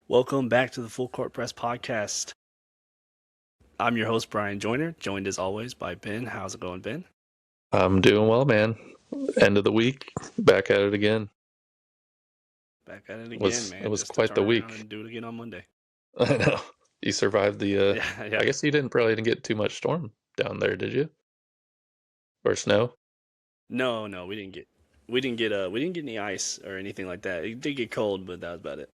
Welcome back to the Full Court Press podcast. I'm your host, Brian Joyner, joined as always by Ben. How's it going, Ben? I'm doing well, man. End of the week, back at it again. Back at it It again, was man. it was Just to quite turn the around week. and do it again on Monday. I know. You survived the Yeah. I guess you didn't get too much storm down there, did you? Or snow? No, we didn't get any ice or anything like that. It did get cold, but that was about it.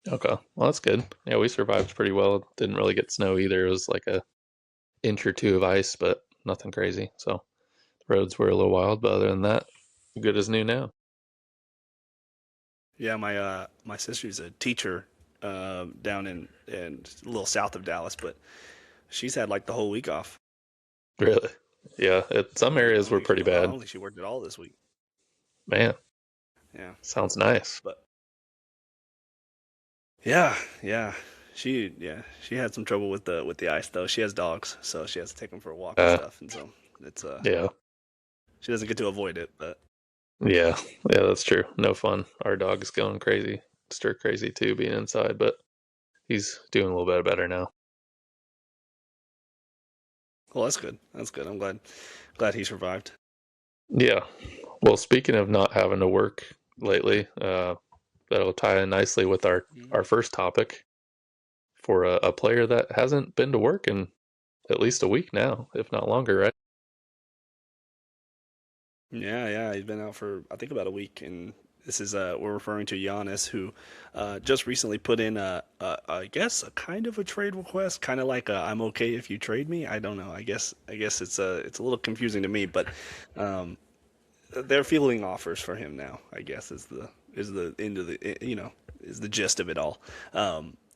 Okay. Well, that's good. Yeah, we survived pretty well. Didn't really get snow either. It was like a inch or two of ice, but nothing crazy. So the roads were a little wild, but other than that, good as new now. Yeah, my sister's a teacher down in a little south of Dallas, but she's had like the whole week off. Really. Yeah, some I areas don't were think pretty well, I bad. don't think she worked at all this week. Man, Yeah, sounds nice. but yeah. She had some trouble with the ice though. She has dogs, so she has to take them for a walk and Uh, stuff, and so it's yeah. she doesn't get to avoid it, but Yeah, yeah, that's true. No fun. Our dog is going crazy, stir crazy too, being inside, but he's doing a little bit better now. well, that's good. That's good. I'm glad he survived. Yeah. Well, speaking of not having to work lately, that'll tie in nicely with our first topic for a player that hasn't been to work in at least a week now, if not longer, right? Yeah. He's been out for I think about a week, and this is we're referring to Giannis, who just recently put in I guess a kind of a trade request, kind of like I'm okay if you trade me. I don't know. I guess it's a little confusing to me, but um, they're fielding offers for him now. I guess is the end of the is the gist of it all.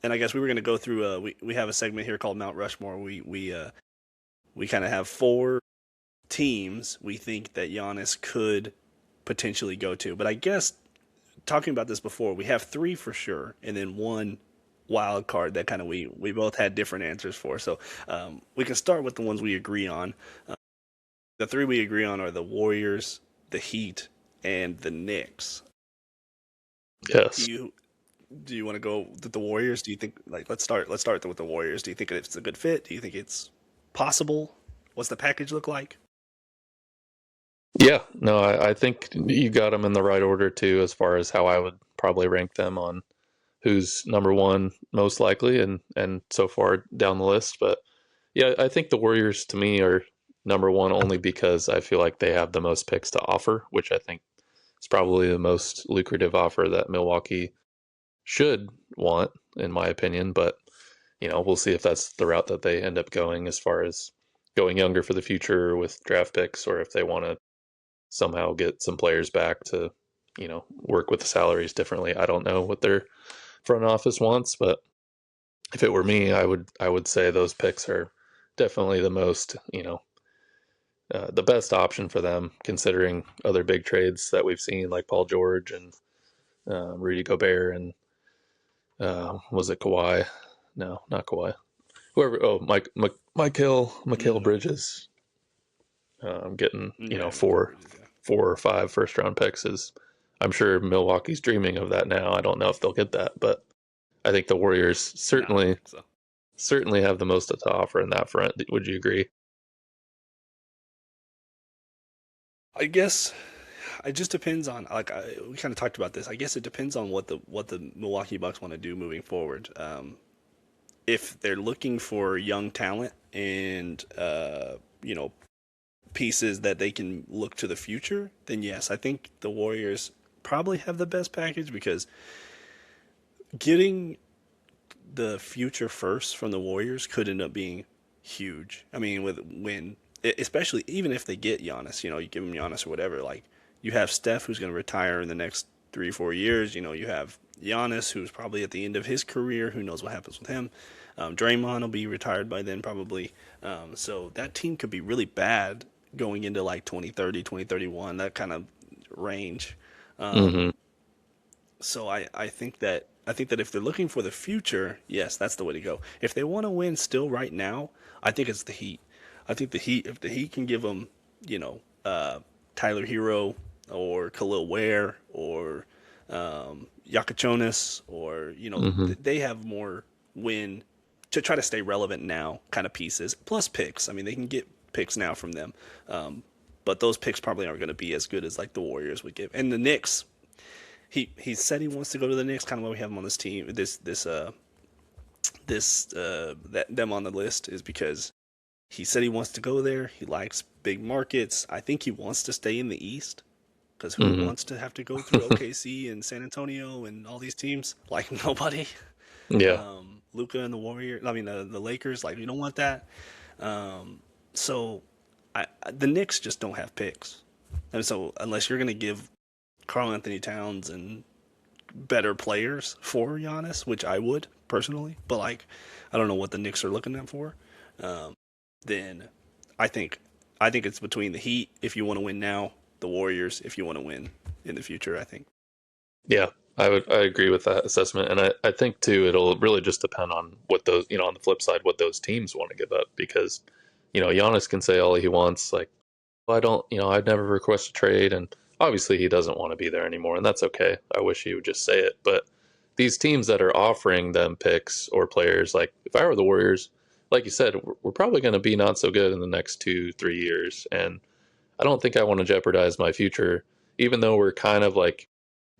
And I guess we were going to go through. We have a segment here called Mount Rushmore. We kind of have four teams we think that Giannis could potentially go to. But I guess talking about this before, we have three for sure, and then one wild card that kind of we both had different answers for. So we can start with the ones we agree on. The three we agree on are the Warriors, the Heat, and the Knicks. Do Yes. you do you want to go with the Warriors? Do you think like let's start with the Warriors. Do you think it's a good fit? Do you think it's possible? What's the package look like? Yeah, no, I think you got them in the right order too, as far as how I would probably rank them on who's number one most likely and so far down the list. But yeah, I think the Warriors to me are number one only because I feel like they have the most picks to offer, which I think is probably the most lucrative offer that Milwaukee should want, in my opinion. But we'll see if that's the route that they end up going as far as going younger for the future with draft picks, or if they want to somehow get some players back to, work with the salaries differently. I don't know what their front office wants, but if it were me, I would say those picks are definitely the most, the best option for them, considering other big trades that we've seen, like Paul George and Rudy Gobert and was it Kawhi? No, not Kawhi. Whoever. Oh, Mikal Mm, Bridges. Getting yeah, Mikal four, Bridges. Yeah. 4 or 5 first round picks is. I'm sure Milwaukee's dreaming of that now. I don't know if they'll get that, but I think the Warriors No, I don't think so. certainly have the most to offer in that front. Would you agree? I guess it just depends on we kind of talked about this. I guess it depends on what the Milwaukee Bucks want to do moving forward. If they're looking for young talent and pieces that they can look to the future, then yes, I think the Warriors probably have the best package because getting the future first from the Warriors could end up being huge. I mean, especially even if they get Giannis, you give him Giannis or whatever, like you have Steph who's going to retire in the next 3 or 4 years. You have Giannis who's probably at the end of his career. Who knows what happens with him? Draymond will be retired by then probably. So that team could be really bad going into like 2030, 2031, that kind of range. Mm-hmm. So I think that if they're looking for the future, yes, that's the way to go. If they want to win still right now, I think it's the Heat. I think the Heat, if the Heat can give them, you know, Tyler Hero or Khalil Ware or Yakachonis, or Hmm. they have more win to try to stay relevant now kind of pieces plus picks. I mean, they can get picks now from them, but those picks probably aren't going to be as good as like the Warriors would give. And the Knicks, he said he wants to go to the Knicks. Kind of why we have him on this team. That them on the list is because he said he wants to go there. He likes big markets. I think he wants to stay in the East because who Hmm. wants to have to go through OKC and San Antonio and all these teams? Like nobody. Yeah. Luca and the Warriors. I mean the Lakers. Like you don't want that. So the Knicks just don't have picks, and so unless you're going to give Karl Anthony Towns and better players for Giannis, which I would personally, but like I don't know what the Knicks are looking at for. Then I think I think it's between the Heat if you want to win now, the Warriors if you want to win in the future. I think. Yeah, I agree with that assessment, and I think too it'll really just depend on what those on the flip side what those teams want to give up because Giannis can say all he wants like well, I don't I'd never request a trade, and obviously he doesn't want to be there anymore, and that's okay. I wish he would just say it, but these teams that are offering them picks or players like if I were the Warriors, like you said, we're probably going to be not so good in the next 2-3 years, and I don't think I want to jeopardize my future, even though we're kind of like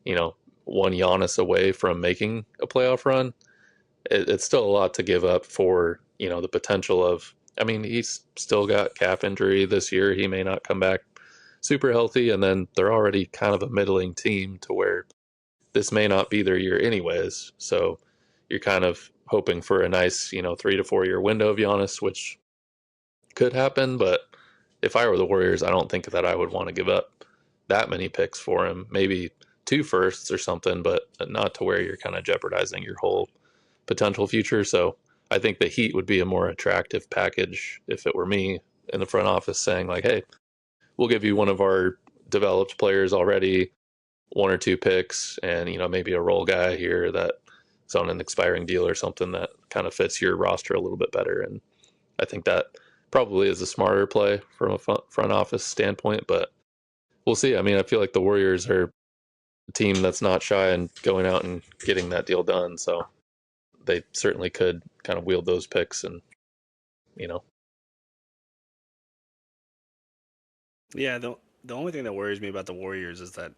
you know, one Giannis away from making a playoff run, it's still a lot to give up for, the potential of, I mean, he's still got calf injury this year. He may not come back super healthy. And then they're already kind of a middling team to where this may not be their year anyways. So you're kind of hoping for a nice, 3 to 4 year window of Giannis, which could happen. But if I were the Warriors, I don't think that I would want to give up that many picks for him. Maybe two firsts or something, but not to where you're kind of jeopardizing your whole potential future. So I think the Heat would be a more attractive package if it were me in the front office saying, like, hey, we'll give you one of our developed players already, 1 or 2 picks, and, maybe a role guy here that is on an expiring deal or something that kind of fits your roster a little bit better. And I think that probably is a smarter play from a front office standpoint, but we'll see. I mean, I feel like the Warriors are a team that's not shy in going out and getting that deal done. So they certainly could kind of wield those picks and, you know, Yeah, the only thing that worries me about the Warriors is that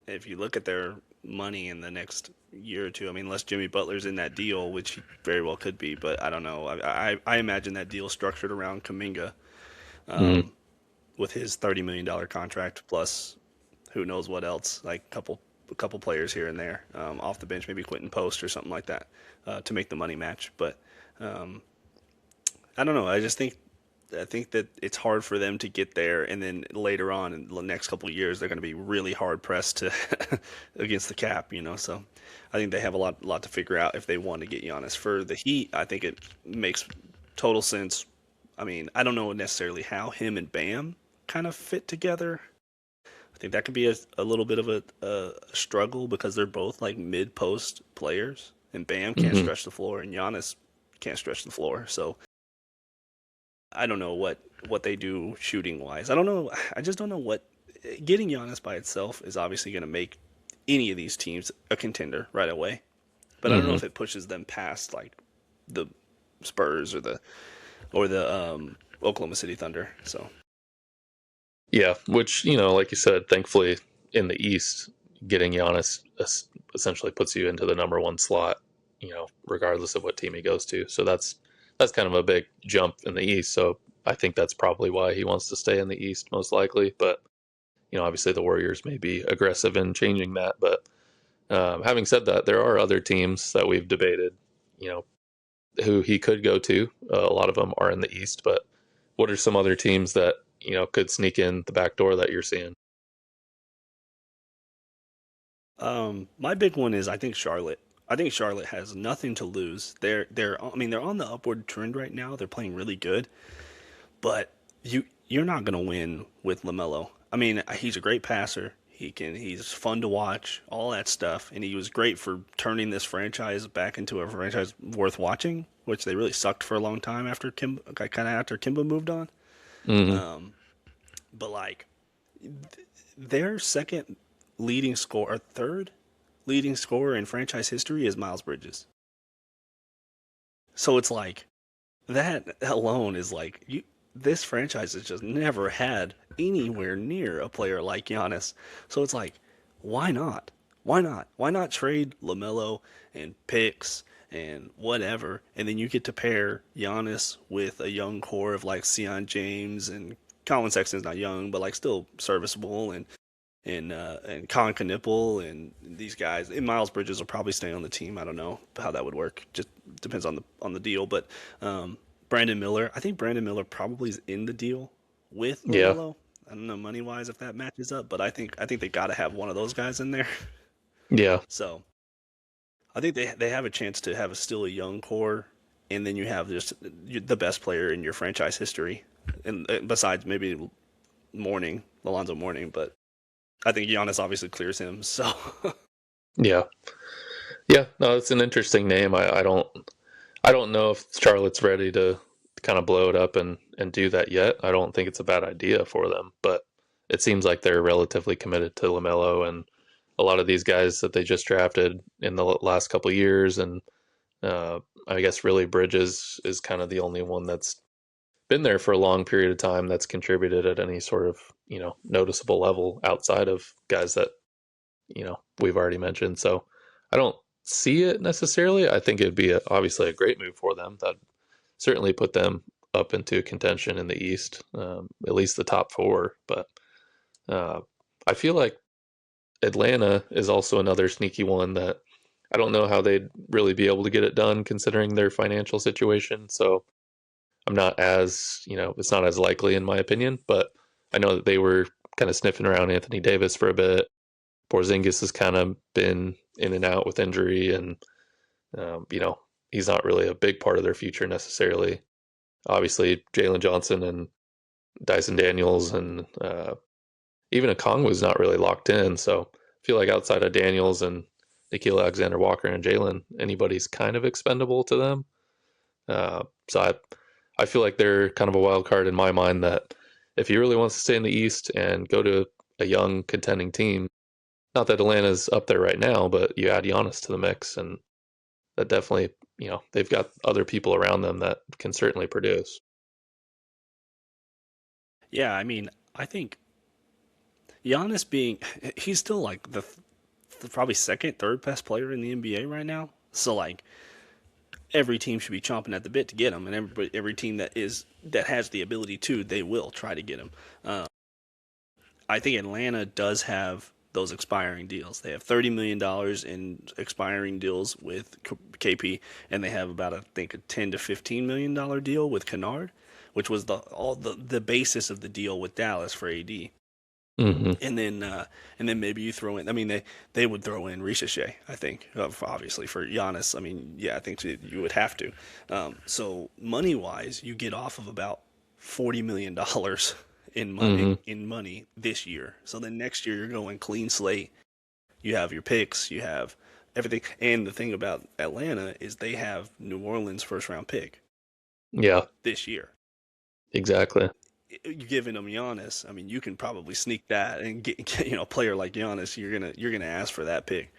if you look at their money in the next year or two, I mean, unless Jimmy Butler's in that deal, which he very well could be, but I don't know. I imagine that deal structured around Kaminga, mm, um, with his $30 million contract plus who knows what else, like a couple players here and there off the bench, maybe Quentin Post or something like that to make the money match. But um, I don't know. I think that it's hard for them to get there, and then later on in the next couple of years, they're going to be really hard pressed to against the cap. So I think they have a lot to figure out if they want to get Giannis. For the Heat, I think it makes total sense. I mean, I don't know necessarily how him and Bam kind of fit together. I think that could be a little bit of a struggle because they're both like mid post players, and Bam can't mm-hmm. stretch the floor, and Giannis can't stretch the floor. So I don't know what they do shooting wise. I don't know. I just don't know what getting Giannis by itself is obviously going to make any of these teams a contender right away. But I don't know Mm-hmm. if it pushes them past like the Spurs or the Oklahoma City Thunder. So Yeah, which, like you said, thankfully in the East, getting Giannis essentially puts you into the number one slot, regardless of what team he goes to. So that's kind of a big jump in the East. So I think that's probably why he wants to stay in the East, most likely. But obviously the Warriors may be aggressive in changing that. But having said that, there are other teams that we've debated, you know, who he could go to. A lot of them are in the East, but what are some other teams that could sneak in the back door that you're seeing? my big one is I think Charlotte. I think Charlotte has nothing to lose. I mean they're on the upward trend right now. They're playing really good, but you're not gonna win with Lamelo. I mean he's a great passer. He's fun to watch, all that stuff, and he was great for turning this franchise back into a franchise worth watching, which they really sucked for a long time after after Kimba moved on. Hmm. Um, but like their second leading score, or third. leading scorer in franchise history is Miles Bridges. So it's like that alone is like you. This franchise has just never had anywhere near a player like Giannis. So it's like, why not? Why not? Why not trade LaMelo and picks and whatever, and then you get to pair Giannis with a young core of like Sion James and Colin Sexton's not young, but like still serviceable, and Colin Knipple and these guys. And Miles Bridges will probably stay on the team. I don't know how that would work. Just depends on the deal. But Brandon Miller, I think Brandon Miller probably is in the deal with Yeah, LaMelo. I don't know money wise if that matches up, but I think they got to have one of those guys in there. yeah, So I think they have a chance to have still a young core, and then you have just the best player in your franchise history, and besides maybe Alonzo Mourning, but I think Giannis obviously clears him. So yeah, yeah. No, it's an interesting name. I don't know if Charlotte's ready to kind of blow it up and do that yet. I don't think it's a bad idea for them, but it seems like they're relatively committed to LaMelo and a lot of these guys that they just drafted in the last couple of years. And I guess really Bridges is kind of the only one that's been there for a long period of time that's contributed at any sort of noticeable level outside of guys that we've already mentioned. So I don't see it necessarily. I think it'd be obviously a great move for them. That certainly put them up into contention in the East, at least the top four. But uh, I feel like Atlanta is also another sneaky one that I don't know how they'd really be able to get it done considering their financial situation. So I'm not as, it's not as likely in my opinion, but I know that they were kind of sniffing around Anthony Davis for a bit. Porzingis has kind of been in and out with injury, and he's not really a big part of their future necessarily. Obviously, Jalen Johnson and Dyson Daniels and even Okongwu was not really locked in. So I feel like outside of Daniels and Nikhil Alexander Walker and Jalen, anybody's kind of expendable to them. So I feel like they're kind of a wild card in my mind that if he really wants to stay in the East and go to a young contending team, not that Atlanta's up there right now, but you add Giannis to the mix, and that definitely, they've got other people around them that can certainly produce. yeah, I mean, I think Giannis being he's still like the probably second, third best player in the NBA right now. So like every team should be chomping at the bit to get him, and every team that has the ability to, they will try to get him. I think Atlanta does have those expiring deals. They have $30 million in expiring deals with KP, and they have about I think a $10 to $15 million deal with Kennard, which was the basis of the deal with Dallas for AD. Hmm. And then maybe you throw in. I mean, they would throw in Ricochet. I think obviously for Giannis. I mean, yeah, I think you would have to. So money wise, you get off of about $40 million Hmm. in money this year. So then next year you're going clean slate. You have your picks. You have everything. And the thing about Atlanta is they have New Orleans first round pick Yeah, this year. exactly. You giving them Giannis, I mean, you can probably sneak that and get a player like Giannis. You're gonna ask for that pick,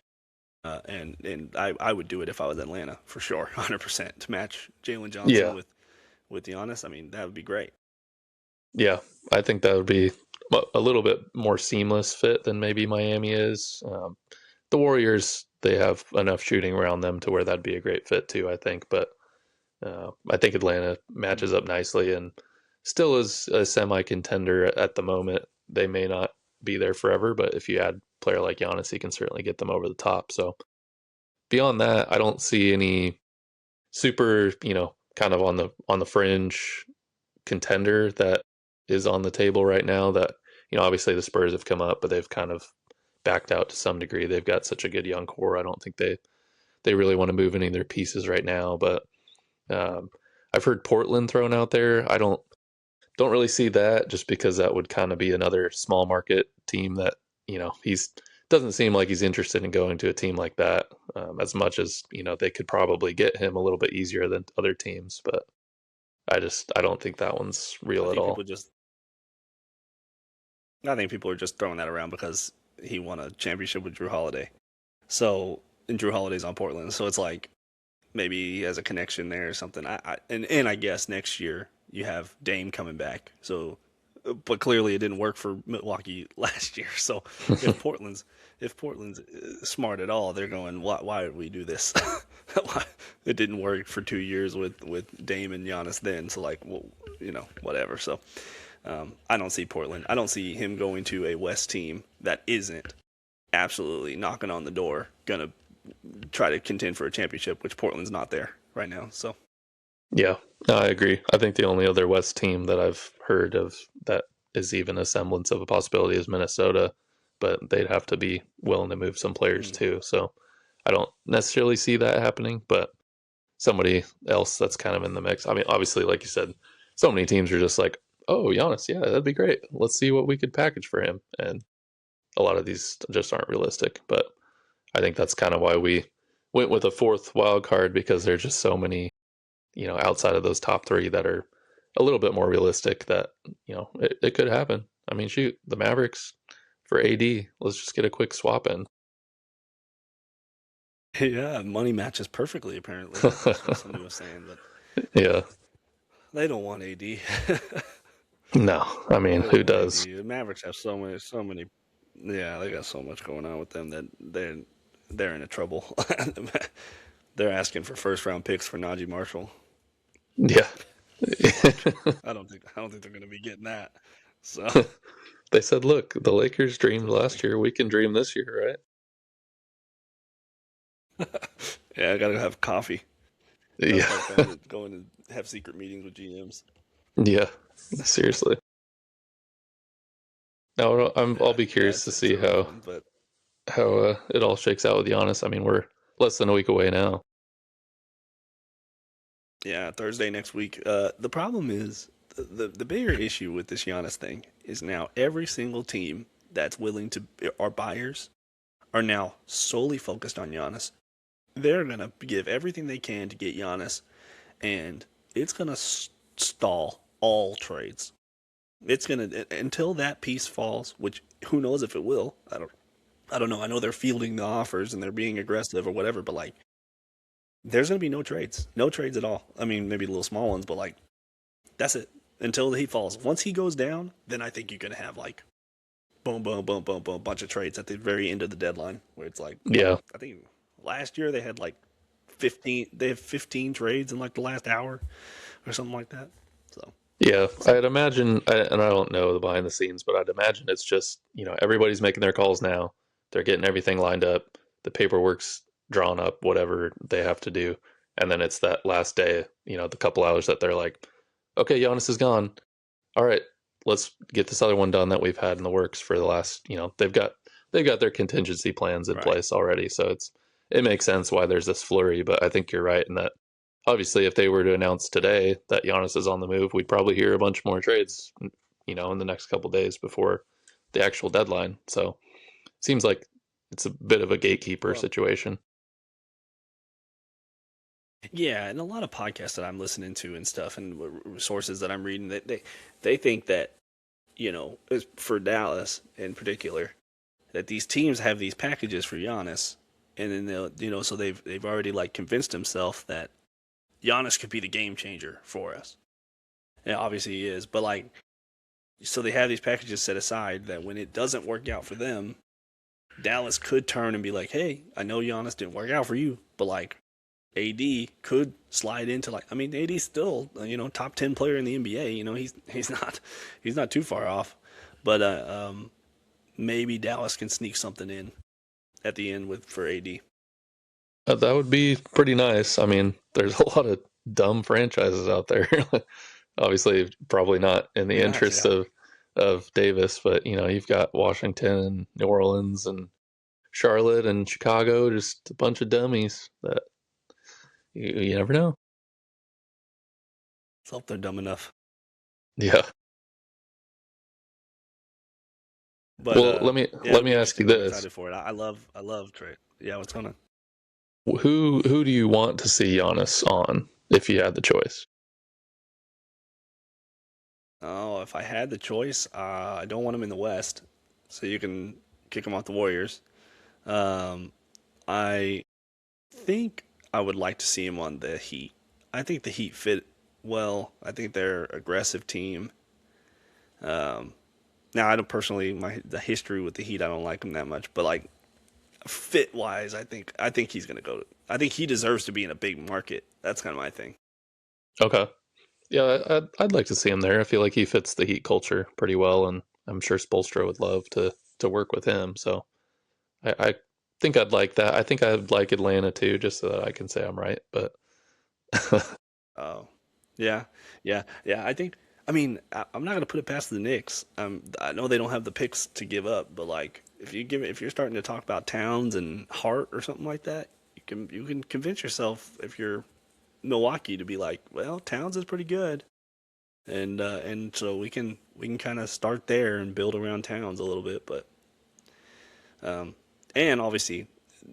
and I would do it if I was Atlanta for sure, 100% to match Jalen Johnson Yeah, with Giannis. I mean, that would be great. yeah. I think that would be a little bit more seamless fit than maybe Miami is. The Warriors, they have enough shooting around them to where that'd be a great fit too, I think. But I think Atlanta matches Mm. up nicely and still is a semi contender at the moment. They may not be there forever, but if you add a player like Giannis, he can certainly get them over the top. So beyond that, I don't see any super, kind of on the fringe contender that is on the table right now. That obviously the Spurs have come up, but they've kind of backed out to some degree. They've got such a good young core. I don't think they really want to move any of their pieces right now. But um, I've heard Portland thrown out there. I don't really see that just because that would kind of be another small market team that he's doesn't seem like he's interested in going to a team like that as much as they could probably get him a little bit easier than other teams. But I don't think that one's I real at think all. people just I think people are just throwing that around because he won a championship with Drew Holiday. So and Drew Holiday's on Portland, so it's like maybe he has a connection there or something. And I guess next year you have Dame coming back. So, but clearly it didn't work for Milwaukee last year. So if Portland's if Portland's smart at all, they're going, why did we do this? It didn't work for 2 years with Dame and Giannis then. So like, well, whatever. So I don't see Portland. I don't see him going to a West team that isn't absolutely knocking on the door, gonna try to contend for a championship, which Portland's not there right now. So Yeah, no, I agree. I think the only other West team that I've heard of that is even a semblance of a possibility is Minnesota, but they'd have to be willing to move some players mm, too. So I don't necessarily see that happening, but somebody else that's kind of in the mix. I mean, obviously, like you said, so many teams are just like, oh, Giannis, yeah, that'd be great. Let's see what we could package for him. And a lot of these just aren't realistic. But I think that's kind of why we went with a fourth wild card because there's just so many, outside of those top three that are a little bit more realistic that, it could happen. I mean, shoot, the Mavericks for AD, let's just get a quick swap in. yeah, money matches perfectly. Apparently, that's what somebody was saying, but Yeah. they don't want AD. No, I mean, They don't who want does? AD. The Mavericks have so many. Yeah, they got so much going on with them that they're in a trouble. They're asking for first round picks for Najee Marshall. Yeah. Like, I don't think they're gonna be getting that. So They said, look, the Lakers dreamed last year. We can dream this year, right? yeah, I gotta have coffee. Gotta Yeah. start going to have secret meetings with GMs. Yeah. Seriously. Now, I'll Yeah, be yeah, curious to it's see a rough how one, but it all shakes out with Giannis. I mean, we're less than a week away now. yeah, Thursday next week. The problem is the bigger issue with this Giannis thing is now every single team that's willing to are buyers are now solely focused on Giannis. They're gonna give everything they can to get Giannis, and it's gonna stall all trades. It's gonna until that piece falls, which who knows if it will. I don't know. I know they're fielding the offers and they're being aggressive or whatever, but like there's gonna be no trades at all. I mean, maybe little small ones, but like that's it until he falls. Once he goes down, then I think you're gonna have like boom, boom, boom, boom, boom, bunch of trades at the very end of the deadline where it's like Yeah. I think last year they had like 15. They have 15 trades in like the last hour or something like that. So Yeah. we'll see. I'd imagine, and I don't know the behind the scenes, but I'd imagine it's just, everybody's making their calls now. They're getting everything lined up. The paperwork's drawn up, whatever they have to do. And then it's that last day, the couple hours that they're like, okay, Giannis is gone. All right, let's get this other one done that we've had in the works for the last, they've got their contingency plans in Right. place already. So it makes sense why there's this flurry, but I think you're right in that obviously if they were to announce today that Giannis is on the move, we'd probably hear a bunch more trades, in the next couple days before the actual deadline. So it seems like it's a bit of a gatekeeper Well, situation. yeah, and a lot of podcasts that I'm listening to and stuff, and sources that I'm reading, they think that for Dallas in particular, that these teams have these packages for Giannis, and then they'll so they've already like convinced himself that Giannis could be the game changer for us. And obviously he is, but like so they have these packages set aside that when it doesn't work out for them, Dallas could turn and be like, "Hey, I know Giannis didn't work out for you, but like AD could slide into like I mean AD's still top 10 player in the NBA. He's not too far off, but maybe Dallas can sneak something in at the end with for AD. That would be pretty nice. I mean, there's a lot of dumb franchises out there. Obviously, probably not in the interest Yeah, of Davis, but you've got Washington and New Orleans and Charlotte and Chicago, just a bunch of dummies that you never know. let's hope they're dumb enough. Yeah. But Well, yeah, let it'll me be ask you interesting. I'm this: excited for it. I love trade. Yeah, what's going on? who do you want to see Giannis on if you had the choice? Oh, if I had the choice, I don't want him in the West, so you can kick him off the Warriors. Um, I think I would like to see him on the Heat. I think the Heat fit well. I think they're an aggressive team. Um, Now I don't personally the history with the Heat. I don't like him that much, but like fit wise, I think he's gonna go. I think he deserves to be in a big market. That's kind of my thing. Okay. Yeah, I'd like to see him there. I feel like he fits the Heat culture pretty well, and I'm sure Spoelstra would love to work with him. So I think I'd like that. I think I'd like Atlanta too, just so that I can say I'm right. But Oh, yeah, yeah. I think. I mean, I'm not gonna put it past the Knicks. I know they don't have the picks to give up, but like if you're starting to talk about Towns and Hart or something like that, you can convince yourself if you're Milwaukee to be like, well, Towns is pretty good, and so we can kind of start there and build around Towns a little bit, but um, and obviously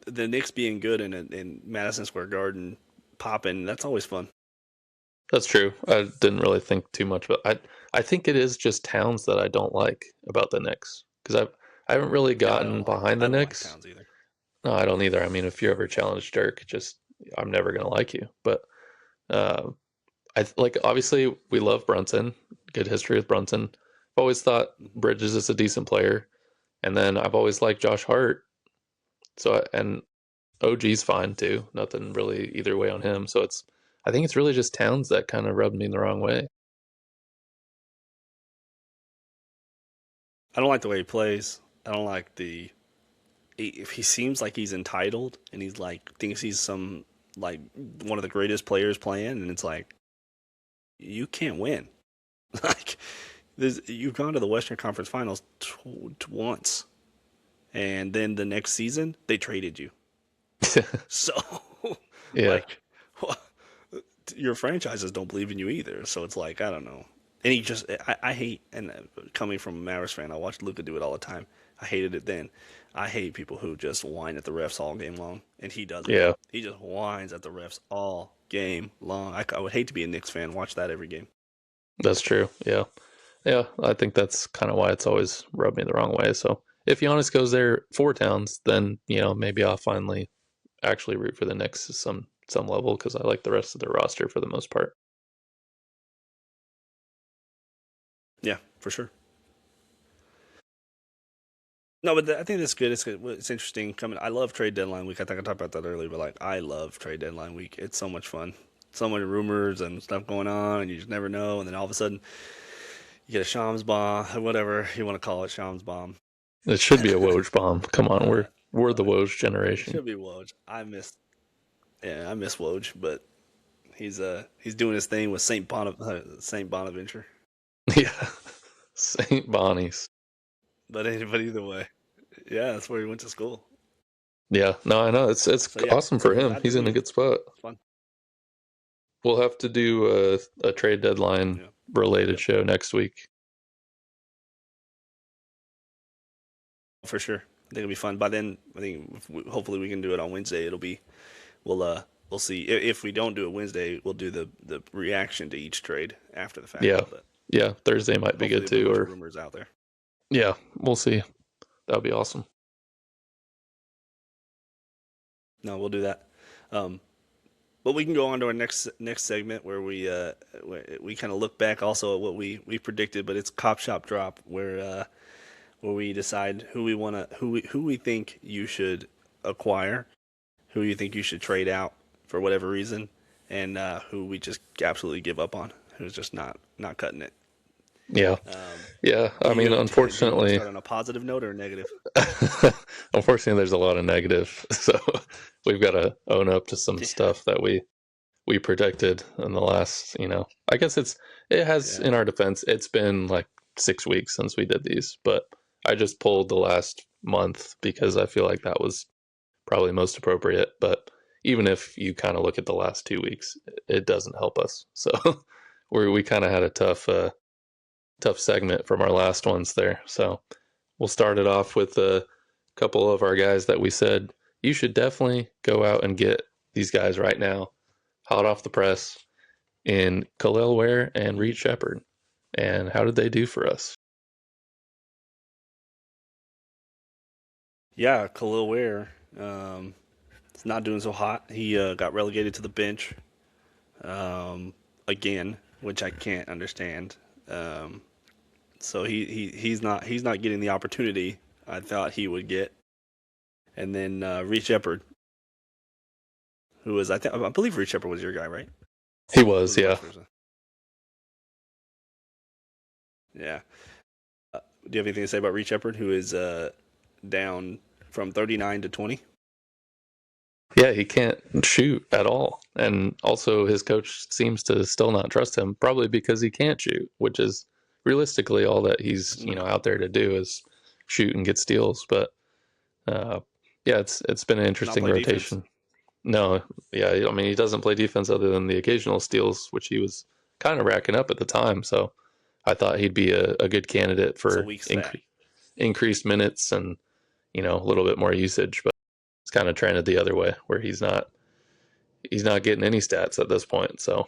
the Knicks being good in Madison Square Garden popping, that's always fun. that's true. I didn't really think too much, but I think it is just Towns that I don't like about the Knicks because I haven't really Yeah, gotten behind I the don't like Knicks. Towns either. No, I don't either. I mean, if you ever challenge Dirk, just I'm never gonna like you. But uh, like obviously we love Brunson. Good history with Brunson. I've always thought Hmm. Bridges is a decent player, and then I've always liked Josh Hart. So and OG's fine too. Nothing really either way on him. So I think it's really just Towns that kind of rubbed me the wrong way. I don't like the way he plays. I don't like if he seems like he's entitled and he's like thinks he's some like one of the greatest players playing, and it's like you can't win. Like you've gone to the Western Conference Finals once, and then the next season they traded you. So, Yeah, like, your franchises don't believe in you either. So it's like I don't know. And he just I hate and coming from a Mavericks fan, I watched Luca do it all the time. I hated it then. I hate people who just whine at the refs all game long, and he doesn't. yeah, He just whines at the refs all game long. I would hate to be a Knicks fan. Watch that every game. that's true. Yeah, yeah. I think that's kind of why it's always rubbed me the wrong way. So if Giannis goes there for Towns, then maybe I'll finally actually root for the Knicks to some level because I like the rest of their roster for the most part. Yeah, for sure. No, but I think that's good. It's good. It's interesting coming. I love trade deadline week. I think I talked about that earlier, but like I love trade deadline week. It's so much fun. So many rumors and stuff going on, and you just never know. And then all of a sudden, you get a Shams bomb, whatever you want to call it, Shams bomb. It should be a Woj bomb. Come on, Uh, we're the uh, Woj it generation. should be Woj. Yeah, I miss Woj, but he's doing his thing with Saint Bonaventure. Yeah, St. Bonnie's. But either way, yeah, that's where he went to school. Yeah, no, I know it's So yeah, awesome for him. glad to He's in see a him. good spot. It's fun. We'll have to do a trade deadline Yeah. related Yep. show next week. For sure. I think it'll be fun. By then, I think hopefully we can do it on Wednesday. We'll see. If we don't do it Wednesday, we'll do the reaction to each trade after the fact. Yeah, But yeah. Thursday might be hopefully good there'll be a too. bunch of Or rumors out there. yeah, we'll see. That'd be awesome. No, we'll do that. Um, but we can go on to our next segment where we kind of look back also at what we predicted. But it's Cop Shop Drop where we decide who we think you should acquire, who you think you should trade out for whatever reason, and who we just absolutely give up on, who's just not cutting it. Yeah, Um, yeah. do I mean, you want to unfortunately, start on a positive note or a negative? unfortunately, there's a lot of negative. So we've got to own up to some Yeah, stuff that we predicted in the last. I guess it has yeah, in our defense. It's been like 6 weeks since we did these, but I just pulled the last month because I feel like that was probably most appropriate. But even if you kind of look at the last 2 weeks, it doesn't help us. So we kind of had a tough segment from our last ones there. So we'll start it off with a couple of our guys that we said you should definitely go out and get these guys right now, hot off the press, in Khalil Ware and mm-hmm. Reed Shepard. And how did they do for us? Yeah. Khalil Ware, um, It's not doing so hot. He got relegated to the bench again, which I can't understand. Um, so he's not getting the opportunity I thought he would get. And then Reece Shepard, who was I believe Reece Shepard was your guy, right? He Or was, was it yeah. vice versa? Yeah. Do you have anything to say about Reece Shepard, who is down from 39 to 20? Yeah, he can't shoot at all. And also, his coach seems to still not trust him, probably because he can't shoot, which is realistically all that he's out there to do is shoot and get steals. But uh, yeah, it's been an Not interesting play defense. rotation. No, yeah, I mean he doesn't play defense other than the occasional steals, which he was kind of racking up at the time. So I thought he'd be a good candidate It's a for weak stat. increased minutes and a little bit more usage. But it's kind of trended the other way, where he's not getting any stats at this point. So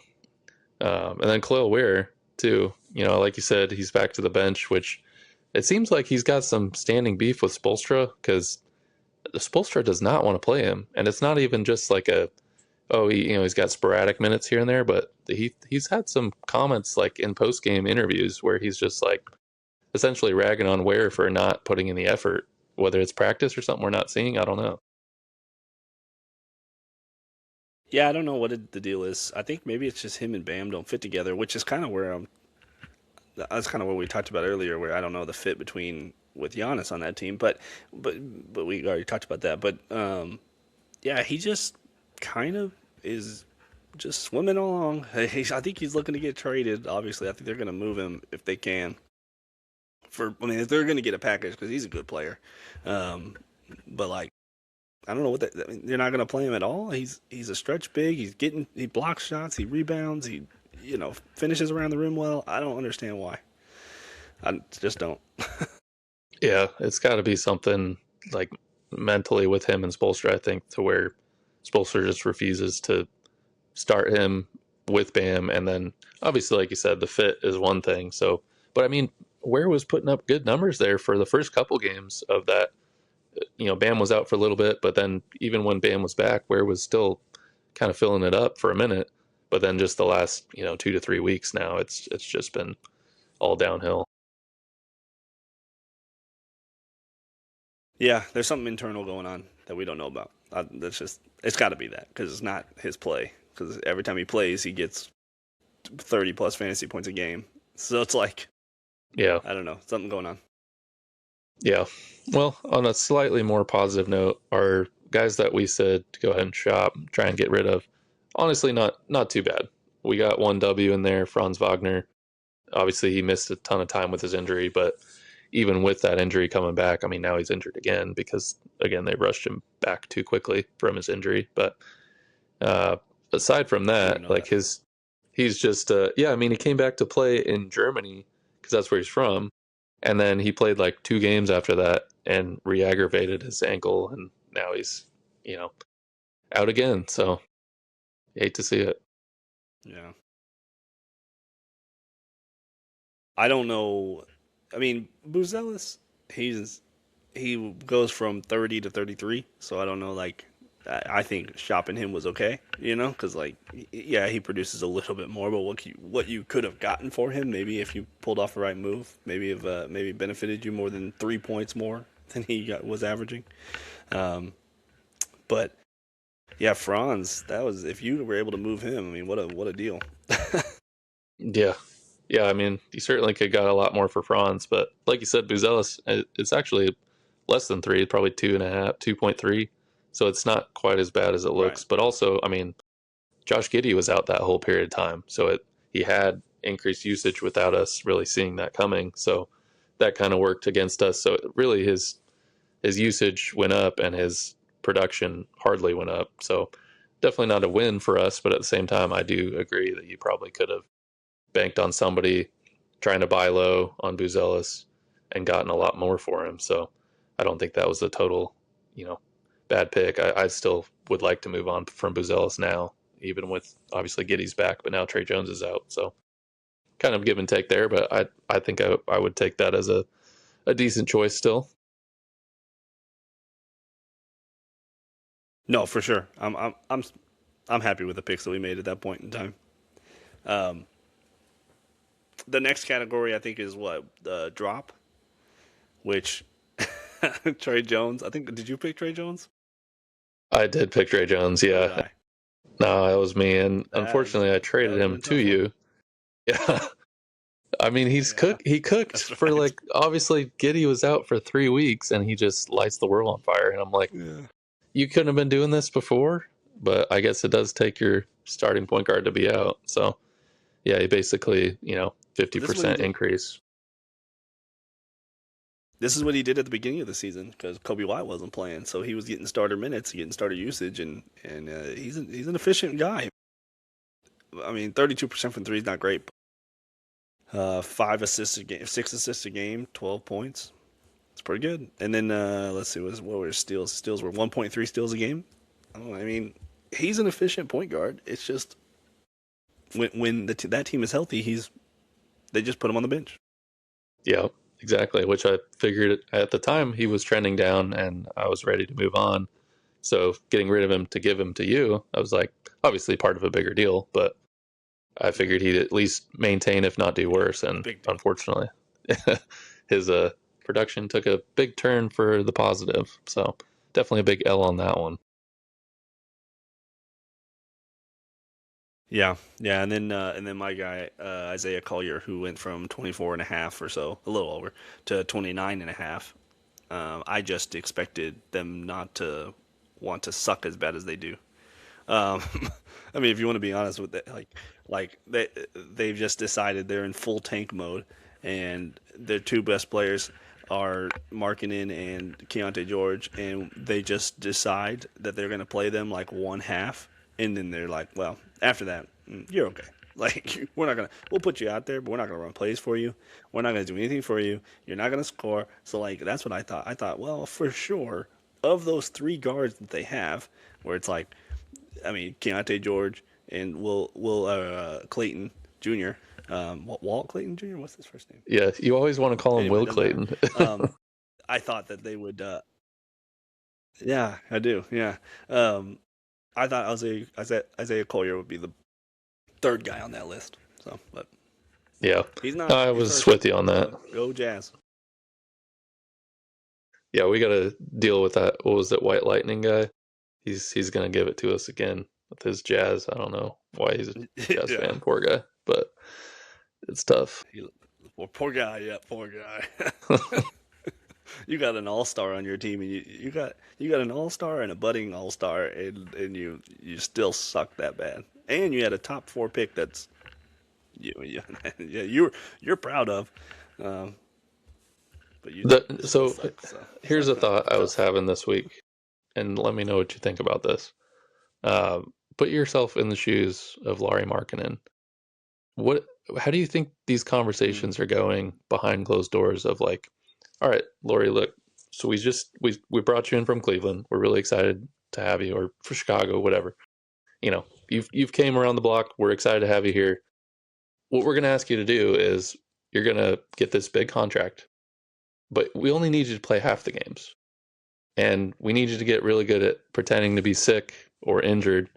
and then Khalil Weir too. Like you said, he's back to the bench, which it seems like he's got some standing beef with Spoelstra because Spoelstra does not want to play him, and it's not even just like he's got sporadic minutes here and there, but he's had some comments like in post game interviews where he's just like essentially ragging on Ware for not putting in the effort, whether it's practice or something we're not seeing. I don't know. Yeah, I don't know what the deal is. I think maybe it's just him and Bam don't fit together, which is kind of where I'm. That's kind of what we talked about earlier, where I don't know the fit between with Giannis on that team, but we already talked about that. But yeah, he just kind of is just swimming along. I think he's looking to get traded. Obviously, I think they're going to move him if they can. If they're going to get a package because he's a good player, um, but like I don't know what that. I mean, they're not going to play him at all. He's a stretch big. He blocks shots. He rebounds. He finishes around the rim well. I don't understand why. I just don't. Yeah, it's got to be something like mentally with him and Spolstra, I think, to where Spolstra just refuses to start him with Bam. And then obviously, like you said, the fit is one thing. So, but I mean, Ware was putting up good numbers there for the first couple games of that. Bam was out for a little bit, but then even when Bam was back, Ware was still kind of filling it up for a minute. But then just the last, 2 to 3 weeks now, it's just been all downhill. Yeah, there's something internal going on that we don't know about. It's got to be that because it's not his play. Because every time he plays, he gets 30 plus fantasy points a game. So it's like Yeah. I don't know, something going on. Yeah. Well, on a slightly more positive note, our guys that we said to go ahead and shop, try and get rid of, honestly, not too bad. We got one W in there, Franz Wagner. Obviously, he missed a ton of time with his injury, but even with that injury coming back, I mean, now he's injured again because, again, they rushed him back too quickly from his injury. But uh, aside from I didn't even that, know that. he's just, yeah, I mean, he came back to play in Germany because that's where he's from. And then he played like 2 games after that and re-aggravated his ankle, and now he's, you know, out again. So hate to see it. Yeah. I don't know. I mean, Buzelis, he goes from 30 to 33, so I don't know. Like, I think shopping him was okay, because like, yeah, he produces a little bit more, but what you could have gotten for him, maybe if you pulled off the right move, maybe benefited you more than 3 points more than was averaging. Um, but yeah, Franz, that was if you were able to move him. I mean, what a deal. Yeah. Yeah, I mean, you certainly could got a lot more for Franz, but like you said, Buzelis, it's actually less than 3, probably 2.5, 2.3. So it's not quite as bad as it Right. looks. But also, I mean, Josh Giddey was out that whole period of time, so he had increased usage without us really seeing that coming. So that kind of worked against us. So really, his usage went up and his production hardly went up. So definitely not a win for us. But at the same time, I do agree that you probably could have banked on somebody trying to buy low on Buzelis and gotten a lot more for him. So I don't think that was a total, bad pick. I still would like to move on from Buzelis now, even with obviously Giddey's back, but now Trey Jones is out. So kind of give and take there, but I think I would take that as a decent choice still. No, for sure. I'm happy with the picks that we made at that point in time. Um, the next category I think is what the drop, which Trey Jones. I think did you pick Trey Jones? I did pick Trey Jones, So did yeah. I. No, that was me, and That unfortunately, I that traded would have him been a to tough one. you. Yeah, I mean, Yeah, he cooked that's for right. like obviously Giddy was out for 3 weeks, and he just lights the world on fire. And I'm like, Yeah. you couldn't have been doing this before, but I guess it does take your starting point guard to be out. So yeah, he basically, fifty But this is what he percent did. increase. This is what he did at the beginning of the season because Kobe White wasn't playing, so he was getting starter minutes, getting starter usage, and he's an efficient guy. I mean, 32% from three is not great. 5 assists a game, 6 assists a game, 12 points. It's pretty good. And then let's see, what were steals? Steals were 1.3 steals a game. I mean, he's an efficient point guard. It's just when that team is healthy, they just put him on the bench. Yeah, exactly. Which I figured at the time he was trending down, and I was ready to move on. So getting rid of him to give him to you, I was like, obviously part of a bigger deal, but I Yeah, figured he'd at least maintain, if not do yeah, worse. And big deal. unfortunately, his production took a big turn for the positive. So definitely a big L on that one. Yeah, yeah, and then my guy Isaiah Collier, who went from 24 and a half or so, a little over, to 29 and a half. I just expected them not to want to suck as bad as they do. Um, I mean, if you want to be honest with it, like they've just decided they're in full tank mode, and their two best players are Markkinen and Keontae George, and they just decide that they're going to play them like one half, and then they're like, well, after that, you're okay. Like we'll put you out there, but we're not gonna run plays for you. We're not gonna do anything for you. You're not gonna score. So like that's what I thought. I thought, well, for sure, of those three guards that they have, where it's like I mean, Keontae George and Will Clayton Jr. Walt Clayton Jr. What's his first name? Yeah, you always want to call him Anyway, it Will doesn't matter. Clayton. I thought that they would. Yeah, I do. Yeah, um, I thought Isaiah Collier would be the third guy on that list. So, but Yeah, he's not. I He's was first. with you on that. So go Jazz. Yeah, we got to deal with that. What was it, White Lightning guy? He's gonna give it to us again with his Jazz. I don't know why he's a Jazz Yeah. fan, poor guy, but it's tough. He, well, poor guy. Yeah, poor guy. You got an all star on your team, and you got an all star and a budding all star, and you still suck that bad. And you had a top four pick that's you yeah you're proud of, um, but you still So suck. So here's a thought I was tough. having this week, and let me know what you think about this. Put yourself in the shoes of Laurie Markkinen. What? How do you think these Mm. conversations are going behind closed doors? Of like, all right, Laurie, look, so we brought you in from Cleveland. We're really excited to have you, or for Chicago, whatever. You've came around the block. We're excited to have you here. What we're going to ask you to do is you're going to get this big contract, but we only need you to play half the games. And we need you to get really good at pretending to be sick or injured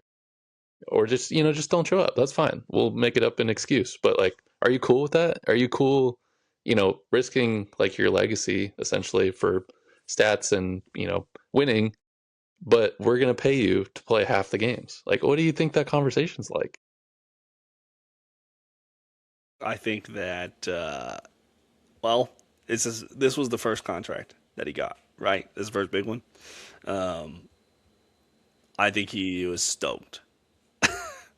or just don't show up. That's fine. We'll make it up an excuse. But like, are you cool with that? Are you cool, risking like your legacy essentially for stats and, winning, but we're going to pay you to play half the games. Like, what do you think that conversation's like? I think that well, this was the first contract that he got, right? This first big one. Um, I think he was stoked. I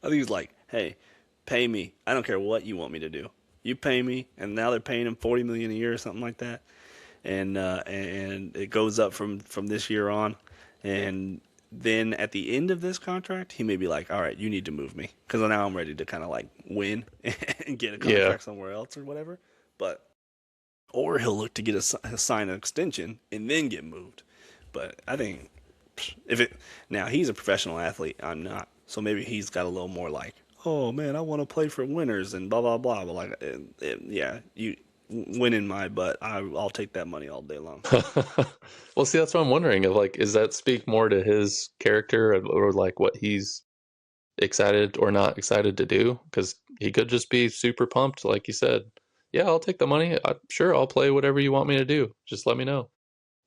think he's like, hey, pay me. I don't care what you want me to do. You pay me, and now they're paying him 40 million a year or something like that, and it goes up from this year on, and then at the end of this contract, he may be like, all right, you need to move me because now I'm ready to kind of like win and get a Yeah. contract somewhere else or whatever. But or he'll look to get sign an extension and then get moved. But I think if it now he's a professional athlete, I'm not. So maybe he's got a little more like, oh man, I want to play for winners and blah blah blah. But like, yeah, winning my butt. I'll take that money all day long. Well, see, that's what I'm wondering. Of like, is that speak more to his character or like what he's excited or not excited to do? Because he could just be super pumped, like you said. Yeah, I'll take the money. Sure, I'll play whatever you want me to do. Just let me know.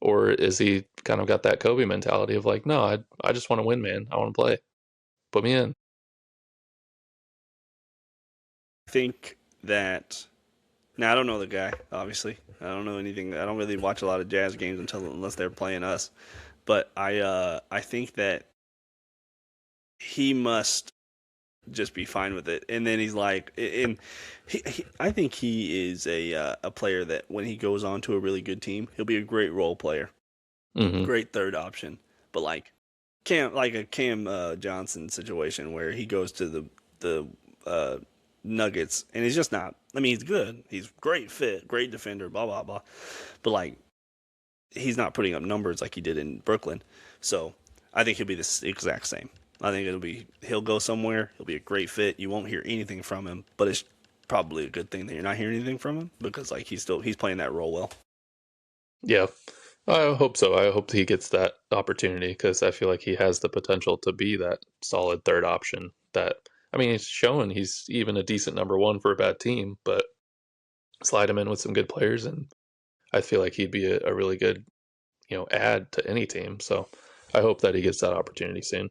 Or is he kind of got that Kobe mentality of like, no, I just want to win, man. I want to play. Put me in. I think that now I don't know the guy. Obviously, I don't know anything. I don't really watch a lot of Jazz games unless they're playing us. But I think that he must just be fine with it. And then he's like, and I think he is a player that when he goes on to a really good team, he'll be a great role player, Hmm. great third option. But like a Cam Johnson situation where he goes to the Nuggets and he's just not. I mean, he's good, he's great fit, great defender, blah blah blah. But like, he's not putting up numbers like he did in Brooklyn. So I think he'll be the exact same. I think he'll go somewhere. He'll be a great fit. You won't hear anything from him, but it's probably a good thing that you're not hearing anything from him because like he's playing that role well. Yeah, I hope so. I hope he gets that opportunity because I feel like he has the potential to be that solid third option. That I mean, he's shown he's even a decent number one for a bad team, but slide him in with some good players, and I feel like he'd be a really good, add to any team. So I hope that he gets that opportunity soon.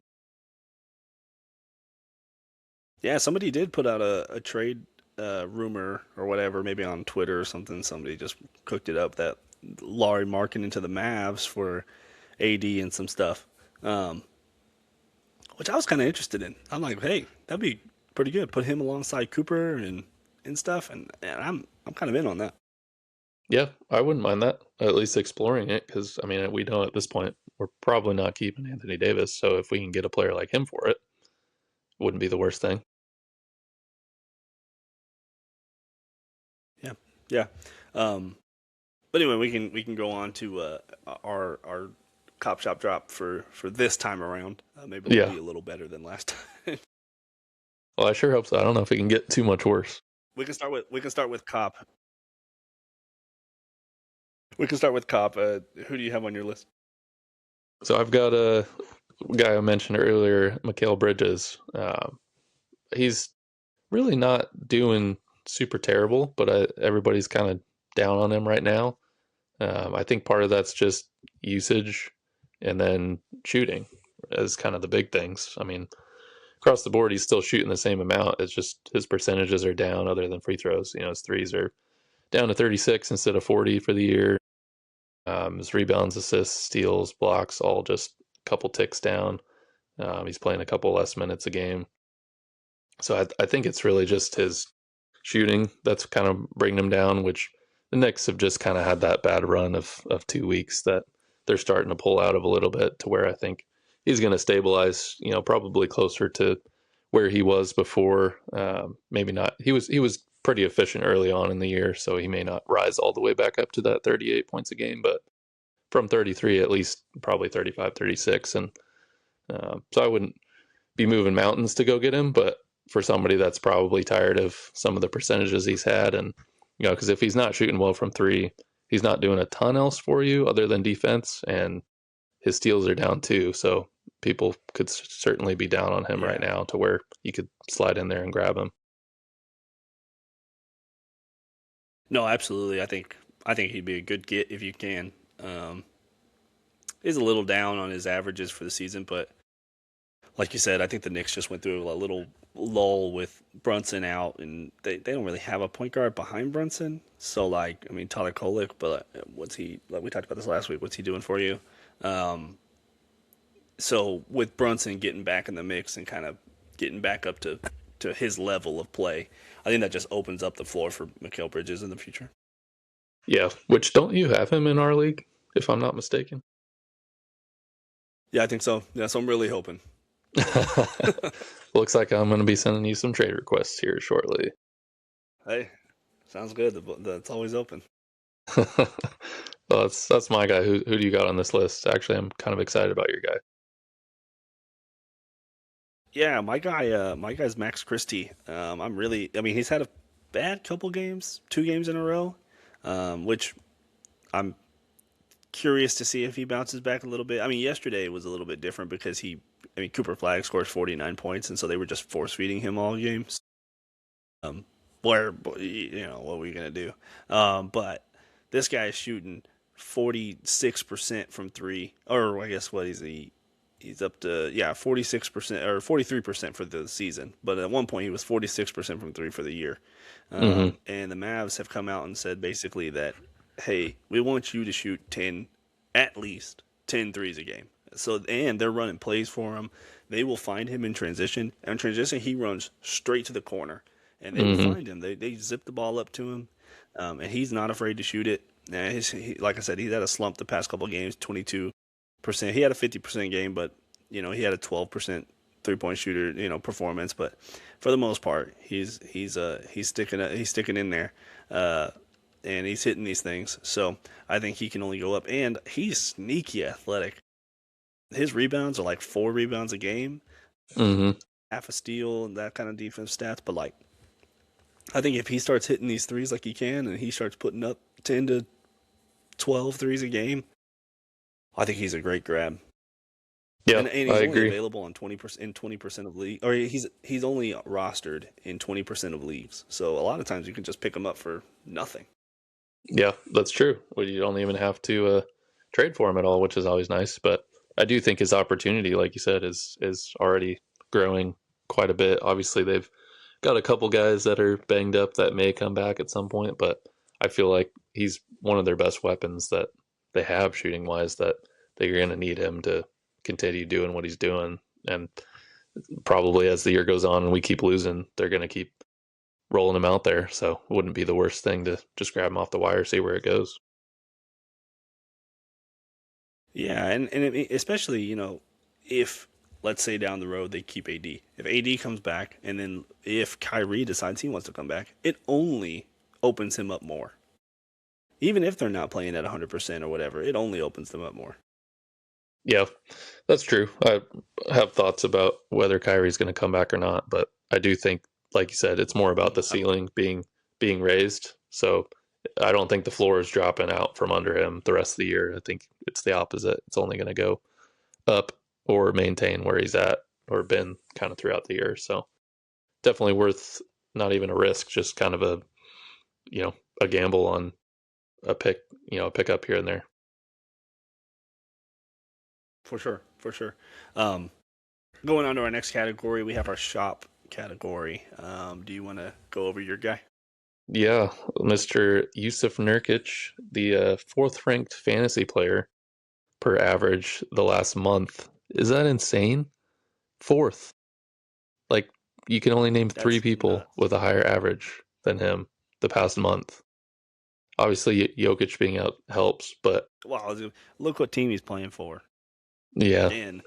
Yeah, somebody did put out a trade rumor or whatever, maybe on Twitter or something. Somebody just cooked it up that Laurie Markin into the Mavs for AD and some stuff, um, which I was kind of interested in. I'm like, hey, that'd be pretty good. Put him alongside Cooper and stuff, and I'm kind of in on that. Yeah, I wouldn't mind that. At least exploring it, because I mean, we know at this point we're probably not keeping Anthony Davis. So if we can get a player like him for it, wouldn't be the worst thing. Yeah, yeah. Um, but anyway, we can go on to our cop shop drop for this time around. Maybe we'll Yeah. be a little better than last time. Well, I sure hope so. I don't know if it can get too much worse. We can start with cop. We can start with cop. Who do you have on your list? So I've got a guy I mentioned earlier, Mikal Bridges. He's really not doing super terrible, but everybody's kind of down on him right now. I think part of that's just usage and then shooting as kind of the big things. I mean, across the board, he's still shooting the same amount. It's just his percentages are down other than free throws. His threes are down to 36 instead of 40 for the year. His rebounds, assists, steals, blocks, all just a couple ticks down. He's playing a couple less minutes a game. So I think it's really just his shooting that's kind of bringing him down, which the Knicks have just kind of had that bad run of 2 weeks that they're starting to pull out of a little bit to where I think he's going to stabilize, probably closer to where he was before. Maybe not. He was pretty efficient early on in the year, so he may not rise all the way back up to that 38 points a game, but from 33 at least probably 35, 36. And so I wouldn't be moving mountains to go get him, but for somebody that's probably tired of some of the percentages he's had, and because if he's not shooting well from three, he's not doing a ton else for you other than defense, and his steals are down too. So people could certainly be down on him right Yeah. now to where you could slide in there and grab him. No, absolutely. I think he'd be a good get if you can. He's a little down on his averages for the season, but like you said, I think the Knicks just went through a little lull with Brunson out, and they don't really have a point guard behind Brunson. So like, I mean, Tyler Kolek, but what's he like? We talked about this last week. What's he doing for you? Um, so with Brunson getting back in the mix and kind of getting back up to his level of play, I think that just opens up the floor for Mikal Bridges in the future. Yeah, which don't you have him in our league, if I'm not mistaken? Yeah, I think so. Yeah, so I'm really hoping. Looks like I'm going to be sending you some trade requests here shortly. Hey, sounds good. It's always open. Well, that's my guy. Who do you got on this list? Actually, I'm kind of excited about your guy. Yeah, my guy's Max Christie. I mean, he's had a bad couple games, 2 games in a row, which I'm curious to see if he bounces back a little bit. I mean, yesterday was a little bit different because Cooper Flag scores 49 points, and so they were just force feeding him all games. Where, what were you gonna do? But this guy is shooting 46% from three, or I guess what is he? He's up to 46% or 43% for the season. But at one point he was 46% from three for the year. Mm-hmm. And the Mavs have come out and said basically that, hey, we want you to shoot 10, at least 10 threes a game. So, and they're running plays for him. They will find him in transition. And in transition, he runs straight to the corner. And they will Mm-hmm. find him. They zip the ball up to him. And he's not afraid to shoot it. Like I said, he's had a slump the past couple of games, 22%. He had a 50% game, but, he had a 12% three-point shooter, performance. But for the most part, he's sticking in there. And he's hitting these things. So I think he can only go up. And he's sneaky athletic. His rebounds are like 4 rebounds a game, Mm-hmm. half a steal, and that kind of defense stats. But like, I think if he starts hitting these threes like he can, and he starts putting up 10 to 12 threes a game, I think he's a great grab. Yeah, And he's I only agree. available on 20% of league, or he's only rostered in 20% of leagues. So a lot of times you can just pick him up for nothing. Yeah, that's true. Well, you don't even have to trade for him at all, which is always nice. But I do think his opportunity, like you said, is already growing quite a bit. Obviously, they've got a couple guys that are banged up that may come back at some point, but I feel like he's one of their best weapons that they have shooting wise. That they're going to need him to continue doing what he's doing, and probably as the year goes on and we keep losing, they're going to keep rolling him out there. So it wouldn't be the worst thing to just grab him off the wire, see where it goes. Yeah, especially, if, let's say down the road they keep AD. If AD comes back, and then if Kyrie decides he wants to come back, it only opens him up more. Even if they're not playing at 100% or whatever, it only opens them up more. Yeah, that's true. I have thoughts about whether Kyrie's going to come back or not, but I do think, like you said, it's more about the ceiling being raised. So I don't think the floor is dropping out from under him the rest of the year. I think it's the opposite. It's only going to go up or maintain where he's at or been kind of throughout the year. So definitely worth not even a risk, just kind of a gamble on a a pick up here and there. For sure, for sure. Um, Going on to our next category, we have our shop category. Do you want to go over your guy? Yeah, Mr. Jusuf Nurkić, the fourth ranked fantasy player per average the last month. Is that insane? Fourth. Like, you can only name three That's people nuts. with a higher average than him the past month. Obviously, Jokic being out helps, but Wow, look what team he's playing for. yeah, Man,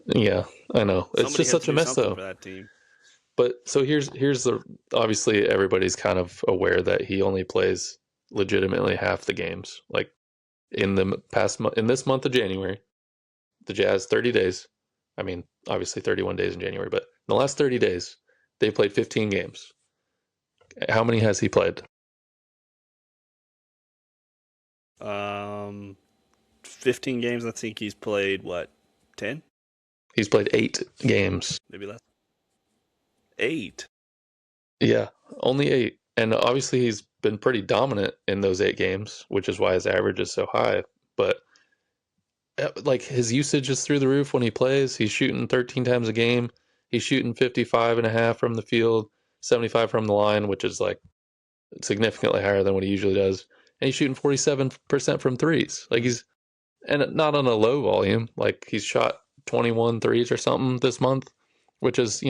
yeah, I know. It's somebody just has to such a do mess, something though. for that team. But so here's the obviously everybody's kind of aware that he only plays legitimately half the games. Like in the past month, in this month of January, the Jazz 30 days. I mean, obviously 31 days in January, but in the last 30 days, they played 15 games. How many has he played? Um, 15 games. I think he's played what, 10? He's played 8 games. Maybe less. 8. Yeah, only 8. And obviously he's been pretty dominant in those 8 games, which is why his average is so high. But like his usage is through the roof when he plays. He's shooting 13 times a game. He's shooting 55.5 from the field, 75 from the line, which is like significantly higher than what he usually does. And he's shooting 47% from threes. Like he's, and not on a low volume. Like he's shot 21 threes or something this month, which is,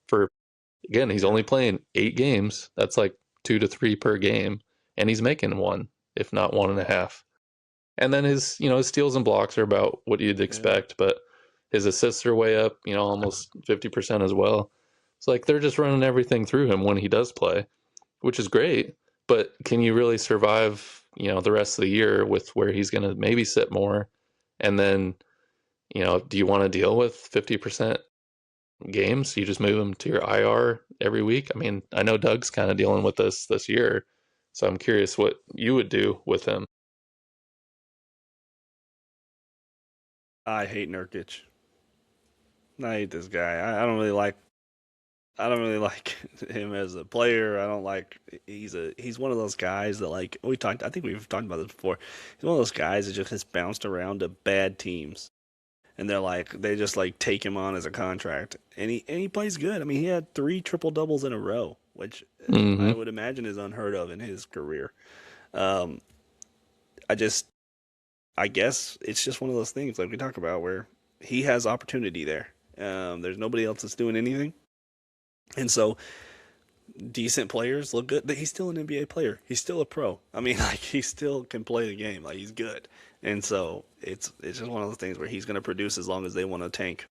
for, again, he's Yeah. only playing 8 games. That's like 2 to 3 per game. And he's making one, if not 1.5. And then his steals and blocks are about what you'd Yeah. expect, but his assists are way up, almost 50% as well. It's like they're just running everything through him when he does play, which is great. But can you really survive, the rest of the year with where he's going to maybe sit more? And then, do you want to deal with 50% games? You just move him to your IR every week. I mean, I know Doug's kind of dealing with this year, So I'm curious what you would do with him. I hate Nurkic. I hate this guy. I don't really like. I don't really like him as a player. I don't like. He's one of those guys that like we talked. I think we've talked about this before. He's one of those guys that just has bounced around to bad teams, and they just like take him on as a contract, and he plays good. I mean, he had three triple doubles in a row, which I Hmm. would imagine is unheard of in his career. Um, I just I guess it's just one of those things like we talk about where he has opportunity there. There's nobody else that's doing anything, and so decent players look good. He's still an NBA player. He's still a pro. I mean, like he still can play the game. Like he's good, and so it's just one of those things where he's going to produce as long as they want to tank.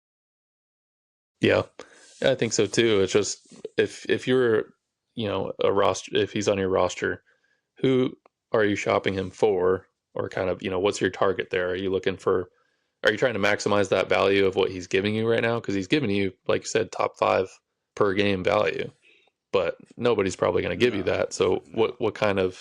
Yeah, I think so too. It's just if you're a roster, if he's on your roster, who are you shopping him for, or kind of what's your target there? Are you looking for? Are you trying to maximize that value of what he's giving you right now? Because he's giving you, like you said, top five per game value, but nobody's probably going to give you No, that. So no. what kind of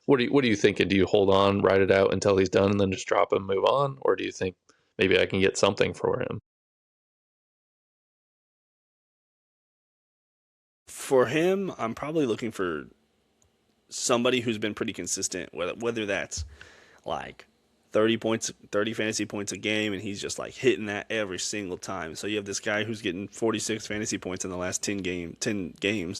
what are you thinking? Do you hold on, ride it out until he's done, and then just drop him, move on, or do you think maybe I can get something for him? For him, I'm probably looking for somebody who's been pretty consistent, whether that's like 30 points, 30 fantasy points a game, and he's just like hitting that every single time. So you have this guy who's getting 46 fantasy points in the last 10 games,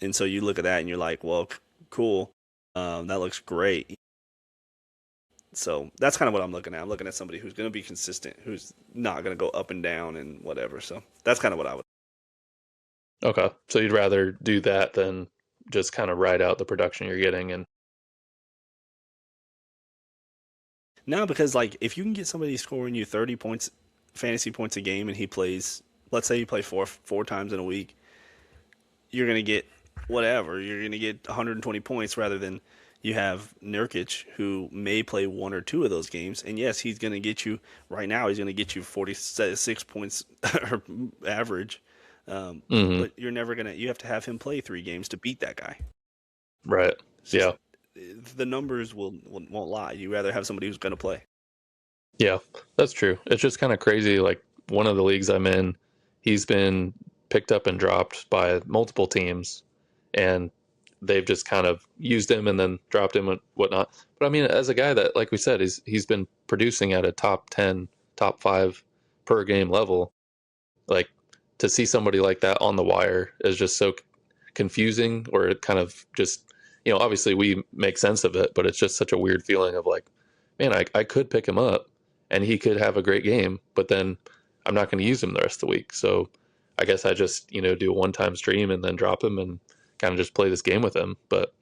and so you look at that and you're like, well, cool, that looks great. So that's kind of what I'm looking at. I'm looking at somebody who's going to be consistent, who's not going to go up and down and whatever. So that's kind of what I would. Okay, so you'd rather do that than just kind of ride out the production you're getting, and Now, because like if you can get somebody scoring you 30 points, fantasy points a game, and he plays, let's say you play four times in a week, you're gonna get whatever. You're gonna get 120 points rather than you have Nurkic who may play one or two of those games, and yes, he's gonna get you right now. He's gonna get you 46 points average, hmm but you're never gonna. You have to have him play 3 games to beat that guy. right, It's just yeah, the numbers won't lie. You rather have somebody who's gonna play. yeah, that's true. It's just kind of crazy. Like one of the leagues I'm in, he's been picked up and dropped by multiple teams, and they've just kind of used him and then dropped him and whatnot. But I mean, as a guy that, like we said, he's been producing at a top 10, top five per game level. Like to see somebody like that on the wire is just so confusing, or it kind of just obviously we make sense of it, but it's just such a weird feeling of like, man, I could pick him up and he could have a great game, but then I'm not going to use him the rest of the week. So I guess I just do a one-time stream and then drop him and kind of just play this game with him. But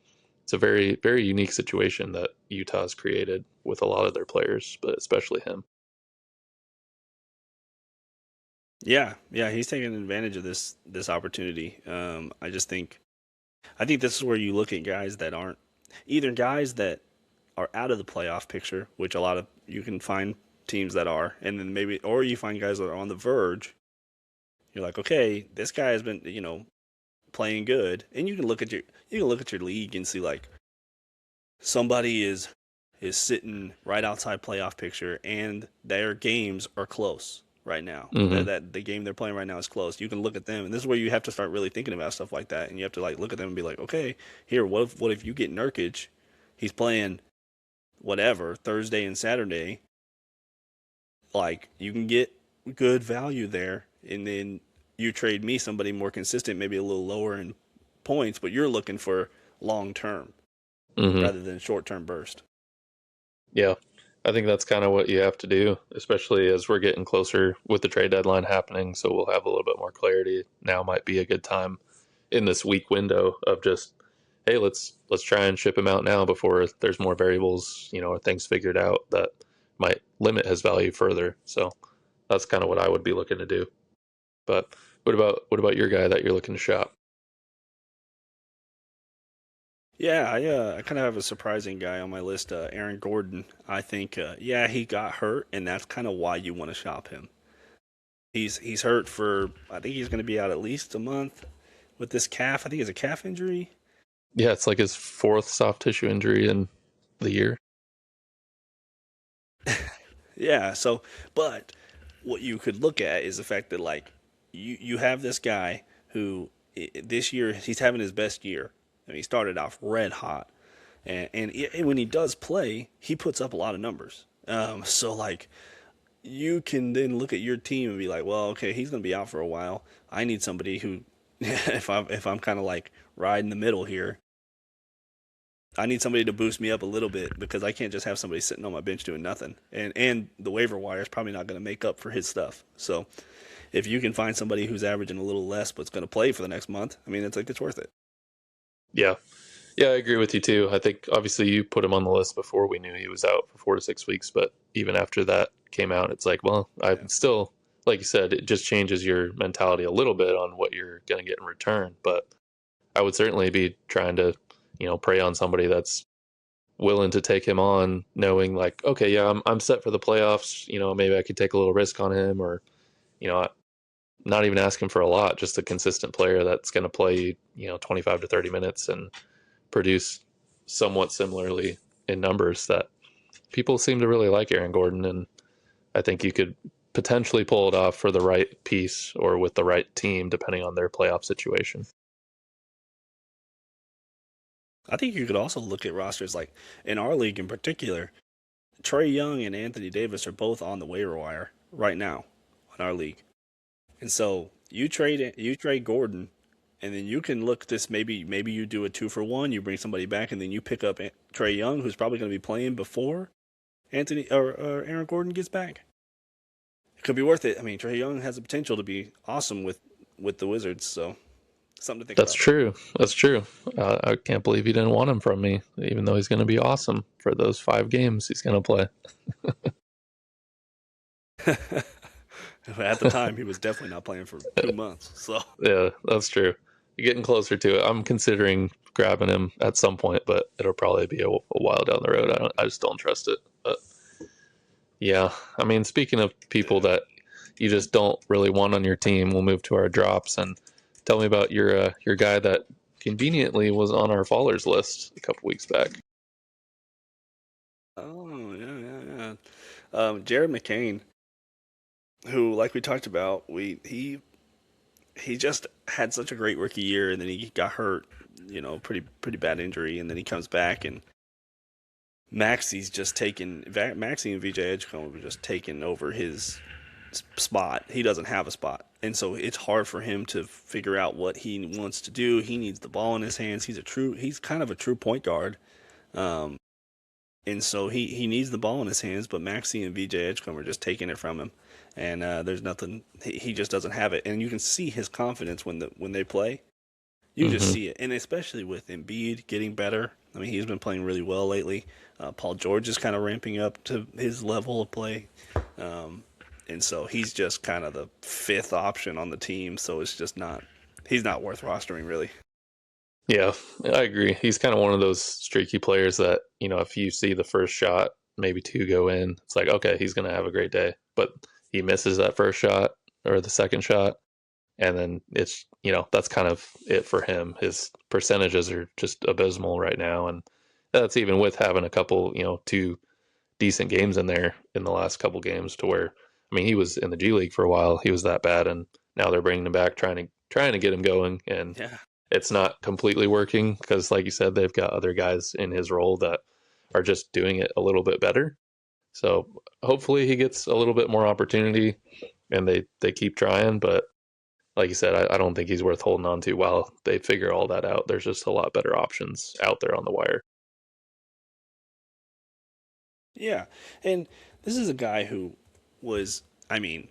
it's a very very unique situation that Utah's created with a lot of their players, but especially him. Yeah, yeah, he's taking advantage of this opportunity. I think this is where you look at guys that aren't either guys that are out of the playoff picture, which a lot of you can find teams that are, and then maybe or you find guys that are on the verge. You're like, okay, this guy has been playing good, and you can look at your league and see like somebody is sitting right outside playoff picture, and their games are close right now. Hmm. That the game they're playing right now is close. You can look at them, and this is where you have to start really thinking about stuff like that, and you have to like look at them and be like, okay, here, what if you get Nurkic? He's playing whatever Thursday and Saturday. Like you can get good value there, and then you trade me somebody more consistent, maybe a little lower in points, but you're looking for long term Hmm. rather than short term burst. Yeah, I think that's kind of what you have to do, especially as we're getting closer with the trade deadline happening. So we'll have a little bit more clarity. Now might be a good time in this week window of just, hey, let's try and ship him out now before there's more variables, or things figured out that might limit his value further. So that's kind of what I would be looking to do. But what about your guy that you're looking to shop? Yeah, I kind of have a surprising guy on my list, Aaron Gordon. I think, yeah, he got hurt, and that's kind of why you want to shop him. He's hurt for I think he's going to be out at least a month with this calf. I think it's a calf injury. Yeah, it's like his fourth soft tissue injury in the year. Yeah. So, but what you could look at is the fact that like you have this guy who this year he's having his best year. I mean, he started off red hot, and when he does play, he puts up a lot of numbers. So like you can then look at your team and be like, well, okay, he's going to be out for a while. I need somebody who, if I'm kind of like riding the middle here, I need somebody to boost me up a little bit because I can't just have somebody sitting on my bench doing nothing. And the waiver wire is probably not going to make up for his stuff. So if you can find somebody who's averaging a little less but's going to play for the next month, I mean, it's worth it. Yeah. Yeah, I agree with you too. I think obviously you put him on the list before we knew he was out for 4 to 6 weeks, but even after that came out, it's like, well, Yeah. I'm still, like you said, it just changes your mentality a little bit on what you're going to get in return. But I would certainly be trying to, prey on somebody that's willing to take him on, knowing like, okay, yeah, I'm set for the playoffs. Maybe I could take a little risk on him, or not even asking for a lot, just a consistent player that's going to play 25 to 30 minutes and produce somewhat similarly in numbers. That people seem to really like Aaron Gordon, and I think you could potentially pull it off for the right piece or with the right team, depending on their playoff situation. I think you could also look at rosters like in our league in particular. Trae Young and Anthony Davis are both on the waiver wire right now in our league. And so you trade Gordon, and then you can look this maybe you do a 2-for-1. You bring somebody back, and then you pick up Trae Young, who's probably going to be playing before Anthony or Aaron Gordon gets back. It could be worth it. I mean, Trae Young has the potential to be awesome with the Wizards, so something to think That's about. true. That's true. I can't believe you didn't want him from me, even though he's going to be awesome for those 5 games he's going to play. At the time, he was definitely not playing for 2 months. So Yeah, that's true. You're getting closer to it. I'm considering grabbing him at some point, but it'll probably be a while down the road. I just don't trust it. But yeah, I mean, speaking of people yeah. that you just don't really want on your team, we'll move to our drops and tell me about your guy that conveniently was on our fallers list a couple weeks back. Oh yeah, yeah, yeah. Jared McCain, who, like we talked about, he just had such a great rookie year, and then he got hurt, pretty bad injury, and then he comes back, and Maxey and VJ Edgecombe were just taking over his spot. He doesn't have a spot, and so it's hard for him to figure out what he wants to do. He needs the ball in his hands. He's kind of a true point guard. Um, and so he needs the ball in his hands, but Maxey and VJ Edgecombe are just taking it from him, and there's nothing. He just doesn't have it, and you can see his confidence when they play. You just Mm-hmm. see it, and especially with Embiid getting better. I mean, he's been playing really well lately. Paul George is kind of ramping up to his level of play, um, and so he's just kind of the fifth option on the team. So it's just not. He's not worth rostering, really. Yeah, I agree. He's kind of one of those streaky players that, if you see the first shot, maybe two go in, it's like, okay, he's going to have a great day. But he misses that first shot or the second shot. And then that's kind of it for him. His percentages are just abysmal right now. And that's even with having a couple, two decent games in there in the last couple games to where, I mean, he was in the G League for a while. He was that bad. And now they're bringing him back, trying to get him going. And Yeah. it's not completely working because, like you said, they've got other guys in his role that are just doing it a little bit better. So hopefully he gets a little bit more opportunity and they keep trying. But like you said, I don't think he's worth holding on to while they figure all that out. There's just a lot better options out there on the wire. Yeah, and this is a guy who was. I mean,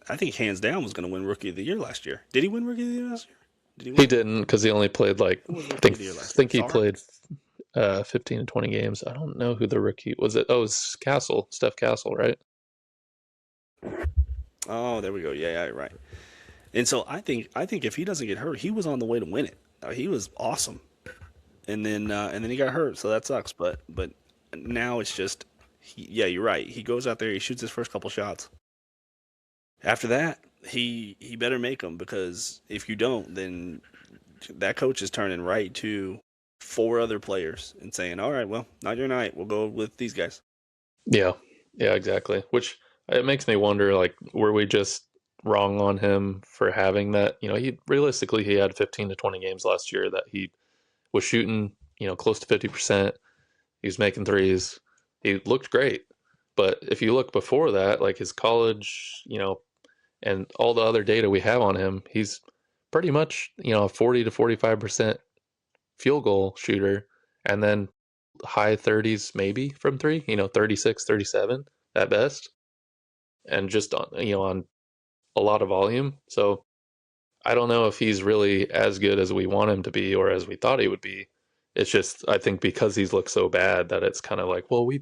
I think hands down was going to win Rookie of the Year last year. Did he win Rookie of the Year last year? Did he He win? didn't because he only played like Who was I Rookie think of the Year last year? think he Sar? played 15 to 20 games. I don't know who the rookie was. It was Castle, Steph Castle, right? Oh, there we go. Yeah, yeah, right. And so I think if he doesn't get hurt, he was on the way to win it. He was awesome, and then he got hurt, so that sucks. But now it's just, yeah, you're right. He goes out there, he shoots his first couple shots. After that, he better make them because if you don't, then that coach is turning right to four other players and saying, "All right, well, not your night. We'll go with these guys." Yeah, yeah, exactly. Which it makes me wonder, like, were we just wrong on him for having that? He realistically he had 15 to 20 games last year that he was shooting, close to 50%. He was making threes. He looked great. But if you look before that, like his college, and all the other data we have on him, he's pretty much, a 40 to 45% field goal shooter, and then high 30s maybe from three, 36, 37 at best, and just on a lot of volume. So I don't know if he's really as good as we want him to be or as we thought he would be. It's just I think because he's looked so bad that it's kind of like, well, we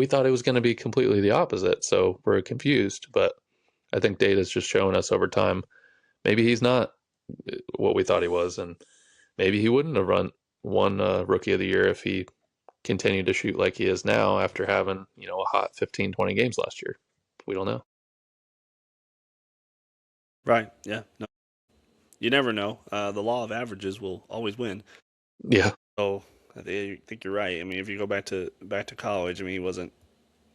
thought it was going to be completely the opposite, so we're confused. But I think data's just showing us over time maybe he's not what we thought he was, and maybe he wouldn't have won Rookie of the Year if he continued to shoot like he is now after having a hot 15, 20 games last year. We don't know. Right? Yeah. No, you never know. The law of averages will always win. Yeah, So I think you're right. I mean, if you go back to college, I mean,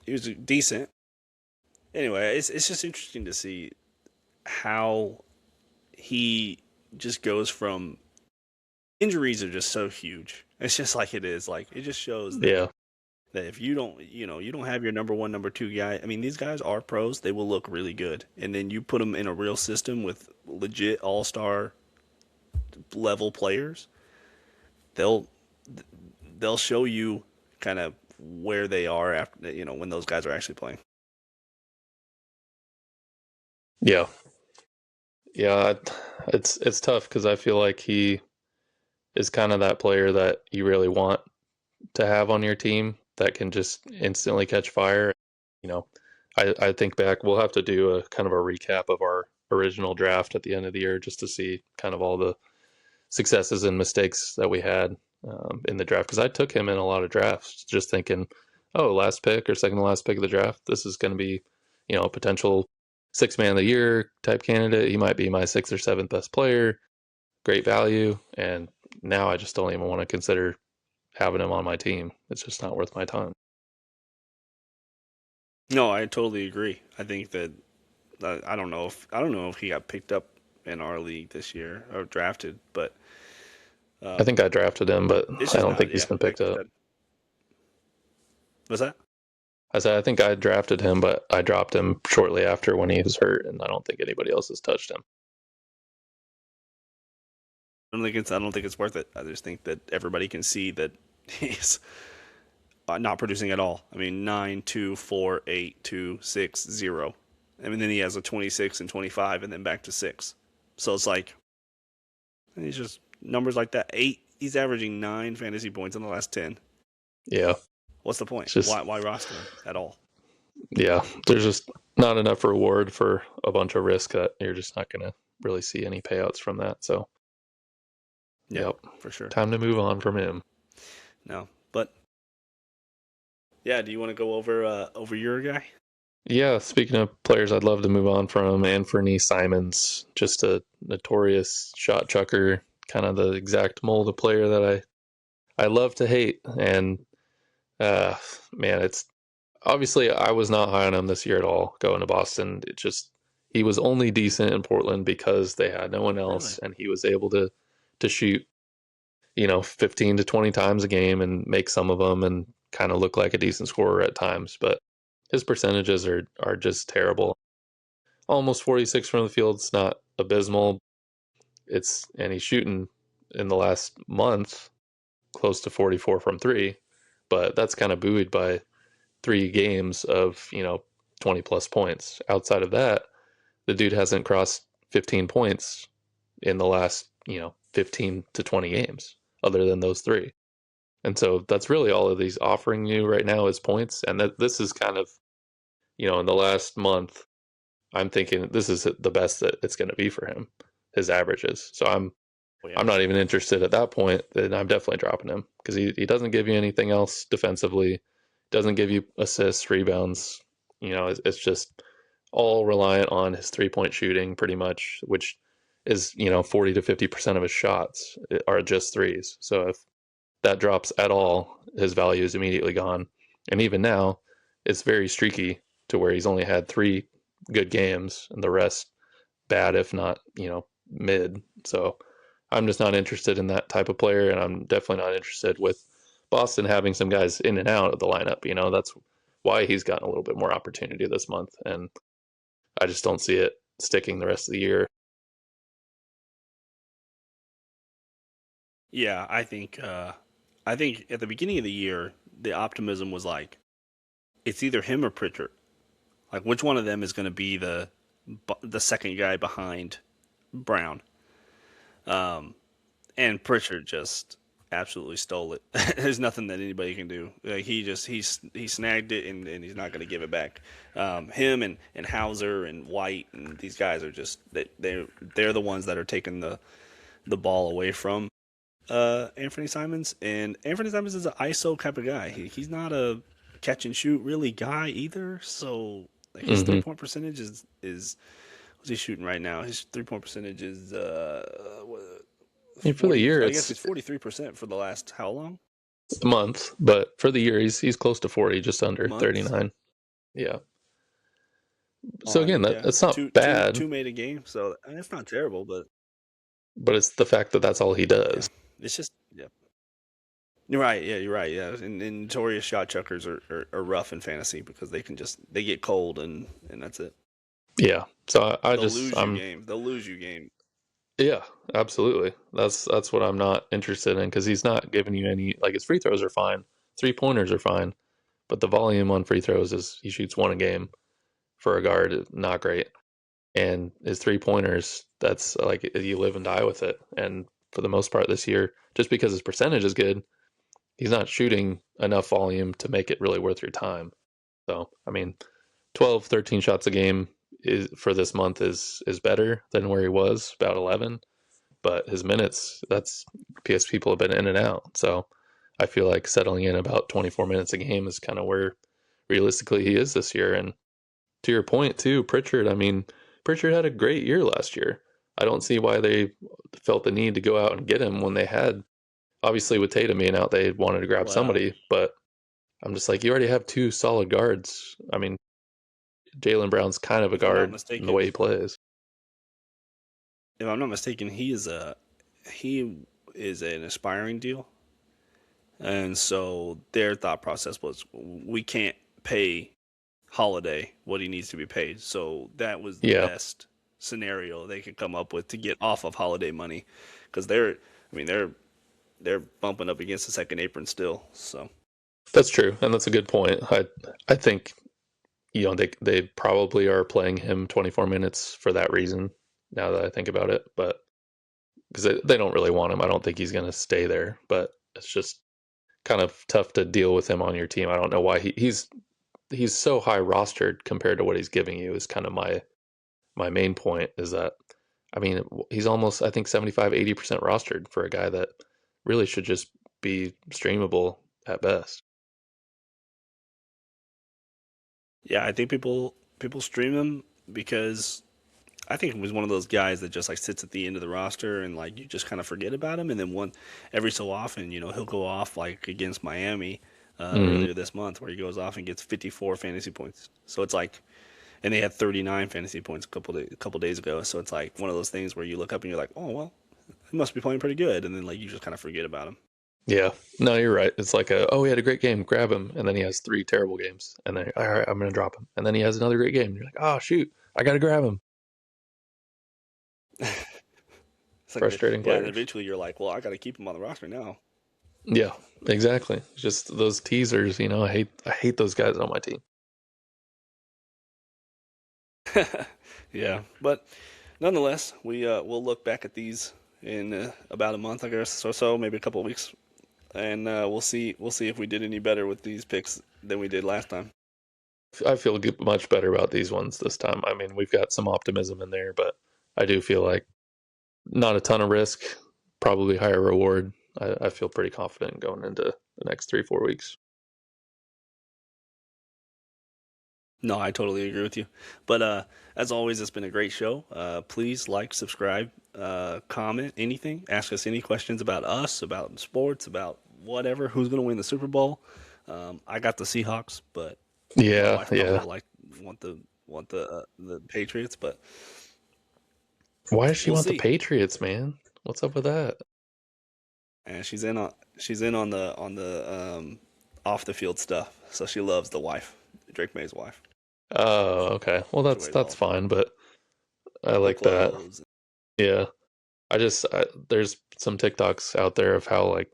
he was decent. Anyway, it's just interesting to see how he just goes from injuries are just so huge. It's just like it is. Like it just shows that yeah, if you don't have your number one, number two guy. I mean, these guys are pros. They will look really good, and then you put them in a real system with legit all-star level players. They'll they'll show you kind of where they are after when those guys are actually playing. yeah, yeah. It's tough because I feel like he is kind of that player that you really want to have on your team that can just instantly catch fire. You know, I think back, we'll have to do a kind of a recap of our original draft at the end of the year just to see kind of all the successes and mistakes that we had in the draft. Because I took him in a lot of drafts just thinking, oh, last pick or second to last pick of the draft, this is going to be, a potential six man of the year type candidate. He might be my sixth or seventh best player, great value. And now I just don't even want to consider having him on my team. It's just not worth my time. No, I totally agree. I think that I don't know if he got picked up in our league this year or drafted, but I think I drafted him, but it's I just don't not. think he's Yeah, been like picked you up. said. What's that? I said I think I drafted him, but I dropped him shortly after when he was hurt, and I don't think anybody else has touched him. I don't think it's worth it. I just think that everybody can see that he's not producing at all. I mean, 9, 2, 4, 8, 2, 6, 0. I mean, then he has a 26 and 25, and then back to 6. So it's like he's just numbers like that. 8. He's averaging 9 fantasy points in the last 10. Yeah, What's the point? it's just Why roster him at all? yeah, there's just not enough reward for a bunch of risk that you're just not going to really see any payouts from that. So, Yeah, yep, for sure. time to move on from him. No, but yeah. Do you want to go over your guy? Yeah, speaking of players I'd love to move on from, Anfernee Simons, just a notorious shot chucker, kind of the exact mold of player that I love to hate. And uh, man, it's obviously I was not high on him this year at all going to Boston. It just he was only decent in Portland because they had no one Really? else, and he was able to shoot 15 to 20 times a game and make some of them and kind of look like a decent scorer at times. But his percentages are just terrible. Almost 46 from the field. It's not abysmal. And he's shooting in the last month close to 44 from three, but that's kind of buoyed by 3 games of 20 plus points. Outside of that, the dude hasn't crossed 15 points in the last 15 to 20 games, other than those three. And so that's really all of these offering you right now is points. And that this is kind of in the last month, I'm thinking this is the best that it's going to be for him, his averages. So Oh, yeah. I'm not even interested at that point. Then I'm definitely dropping him because he doesn't give you anything else defensively, doesn't give you assists, rebounds. It's just all reliant on his 3-point shooting pretty much, which is 40 to 50% of his shots are just threes. So that drops at all, his value is immediately gone. And even now, it's very streaky to where he's only had 3 good games and the rest bad, if not, mid. So I'm just not interested in that type of player, and I'm definitely not interested with Boston having some guys in and out of the lineup. That's why he's gotten a little bit more opportunity this month, and I just don't see it sticking the rest of the year. Yeah, I think at the beginning of the year, the optimism was like it's either him or Pritchard. Like which one of them is going to be the second guy behind Brown? Um, and Pritchard just absolutely stole it. There's nothing that anybody can do. Like he snagged it and he's not going to give it back. Him and Hauser and White and these guys are just they're the ones that are taking the ball away from Anfernee Simons. And Anfernee Simons is an ISO type of guy. He's not a catch and shoot really guy either. So like, his Mm-hmm. 3 point percentage is what's he shooting right now? His 3 point percentage is For the 40. year, I guess it's it's 43% for the last how long? a month, but for the year, he's close to 40, just under Months 39. Yeah. So again, on yeah that's not bad, two made a game. So I mean, it's not terrible, but it's the fact that that's all he yeah, does. it's just yeah. You're right. Yeah, you're right. Yeah, and notorious shot chuckers are rough in fantasy because they get cold and that's it. Yeah. So I They'll just lose you game. They'll lose you game. yeah, absolutely. That's what I'm not interested in because he's not giving you any, like, his free throws are fine, 3 pointers are fine, but the volume on free throws is he shoots one a game for a guard, not great. And his 3 pointers, that's like you live and die with it. And for the most part this year, just because his percentage is good, he's not shooting enough volume to make it really worth your time. So, I mean, 12, 13 shots a game is for this month is better than where he was, about 11. But his minutes, that's because people have been in and out. So I feel like settling in about 24 minutes a game is kind of where realistically he is this year. And to your point too, Pritchard, I mean, Pritchard had a great year last year. I don't see why they felt the need to go out and get him when they had, obviously with Tatum being out, they wanted to grab Well, somebody, but I'm just like, you already have 2 solid guards. I mean, Jaylen Brown's kind of a if I'm not guard in the way mistaken, he plays. he is an aspiring deal, and so their thought process was we can't pay Holiday what he needs to be paid. So that was the Yeah, best scenario they could come up with to get off of Holiday money, because they're bumping up against the second apron still. So that's true, and that's a good point. I think they probably are playing him 24 minutes for that reason. Now that I think about it, but because they don't really want him, I don't think he's going to stay there. But it's just kind of tough to deal with him on your team. I don't know why he's so high rostered compared to what he's giving you. Is kind of my main point. Is that, I mean, he's almost, I think, 75-80% rostered for a guy that really should just be streamable at best. yeah, I think people stream him because I think he was one of those guys that just like sits at the end of the roster and like you just kind of forget about him, and then one every so often, he'll go off like against Miami Mm, earlier this month where he goes off and gets 54 fantasy points. So it's like, and they had 39 fantasy points a couple days ago. So it's like one of those things where you look up and you're like, oh well, he must be playing pretty good, and then like you just kind of forget about him. yeah, no, you're right. It's like oh, he had a great game, grab him, and then he has 3 terrible games, and then all right, I'm gonna drop him, and then he has another great game. And you're like, oh shoot, I gotta grab him. It's like, Frustrating yeah, and players. eventually you're like, well, I got to keep him on the roster now. Yeah, exactly. Just those teasers, I hate those guys on my team. Yeah, but nonetheless, we'll look back at these in about a month, I guess, or so, maybe a couple of weeks, and we'll see if we did any better with these picks than we did last time. I feel much better about these ones this time. I mean, we've got some optimism in there, but I do feel like not a ton of risk, probably higher reward. I feel pretty confident going into the next 3-4 weeks. No, I totally agree with you. But as always, it's been a great show. Please like, subscribe, comment, anything. Ask us any questions about us, about sports, about whatever. Who's gonna win the Super Bowl? I got the Seahawks, but my Yeah, wife probably yeah. would like want the Patriots, but Why does she we'll want the see. Patriots, man? What's up with that? And she's in on the off the field stuff, so she loves the wife, Drake May's wife. Oh, okay. Well, She that's wears all that's fine, but I the like that. clothes. Yeah. There's some TikToks out there of how like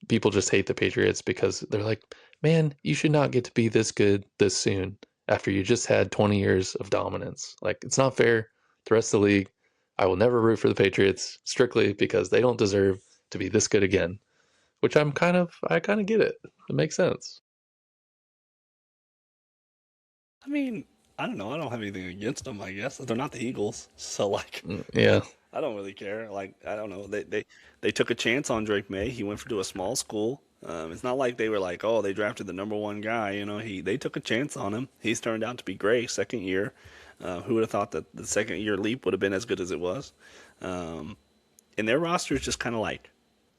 people just hate the Patriots because they're like, man, you should not get to be this good this soon after you just had 20 years of dominance. Like, it's not fair to the rest of the league. I will never root for the Patriots strictly because they don't deserve to be this good again. Which I kind of get it. It makes sense. I mean, I don't know. I don't have anything against them. I guess they're not the Eagles, so like, Yeah, I don't really care. Like, I don't know. They took a chance on Drake May. He went to a small school. It's not like they were like, oh, they drafted the number one guy. They took a chance on him. He's turned out to be great. Second year. Who would have thought that the second year leap would have been as good as it was? Um, and their roster is just kind of like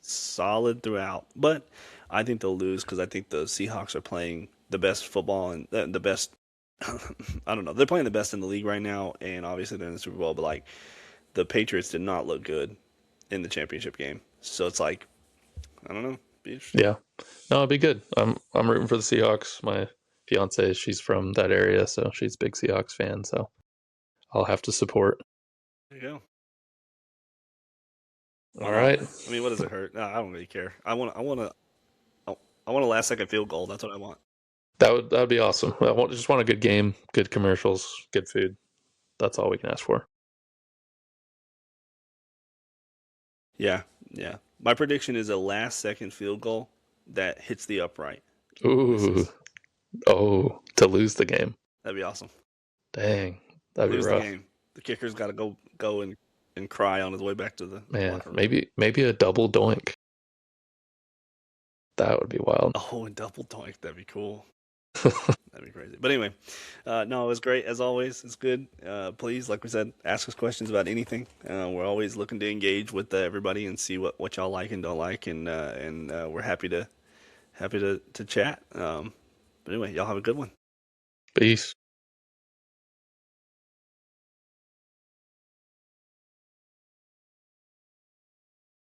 solid throughout. But I think they'll lose because I think the Seahawks are playing the best football and the best. I don't know. They're playing the best in the league right now, and obviously they're in the Super Bowl. But like the Patriots did not look good in the championship game, so it's like I don't know. Be interesting. yeah. No, it'd be good. I'm rooting for the Seahawks. My fiance, she's from that area, so she's a big Seahawks fan. So I'll have to support. There you go. Why All not? right, I mean, what does it hurt? No, I don't really care. I want a last second field goal. That's what I want. that'd be awesome. Just want a good game, good commercials, good food. That's all we can ask for. Yeah, yeah. My prediction is a last second field goal that hits the upright and Ooh, misses. oh, to lose the game. That'd be awesome. Dang, that'd be Lose the rough. game. The kicker's got to go and cry on his way back to the Man, locker room. maybe a double doink. That would be wild. Oh, and double doink. That'd be cool. That'd be crazy. But anyway, no, it was great as always. It's good. Please, like we said, ask us questions about anything. We're always looking to engage with everybody and see what y'all like and don't like, and we're happy to chat. But anyway, y'all have a good one. Peace.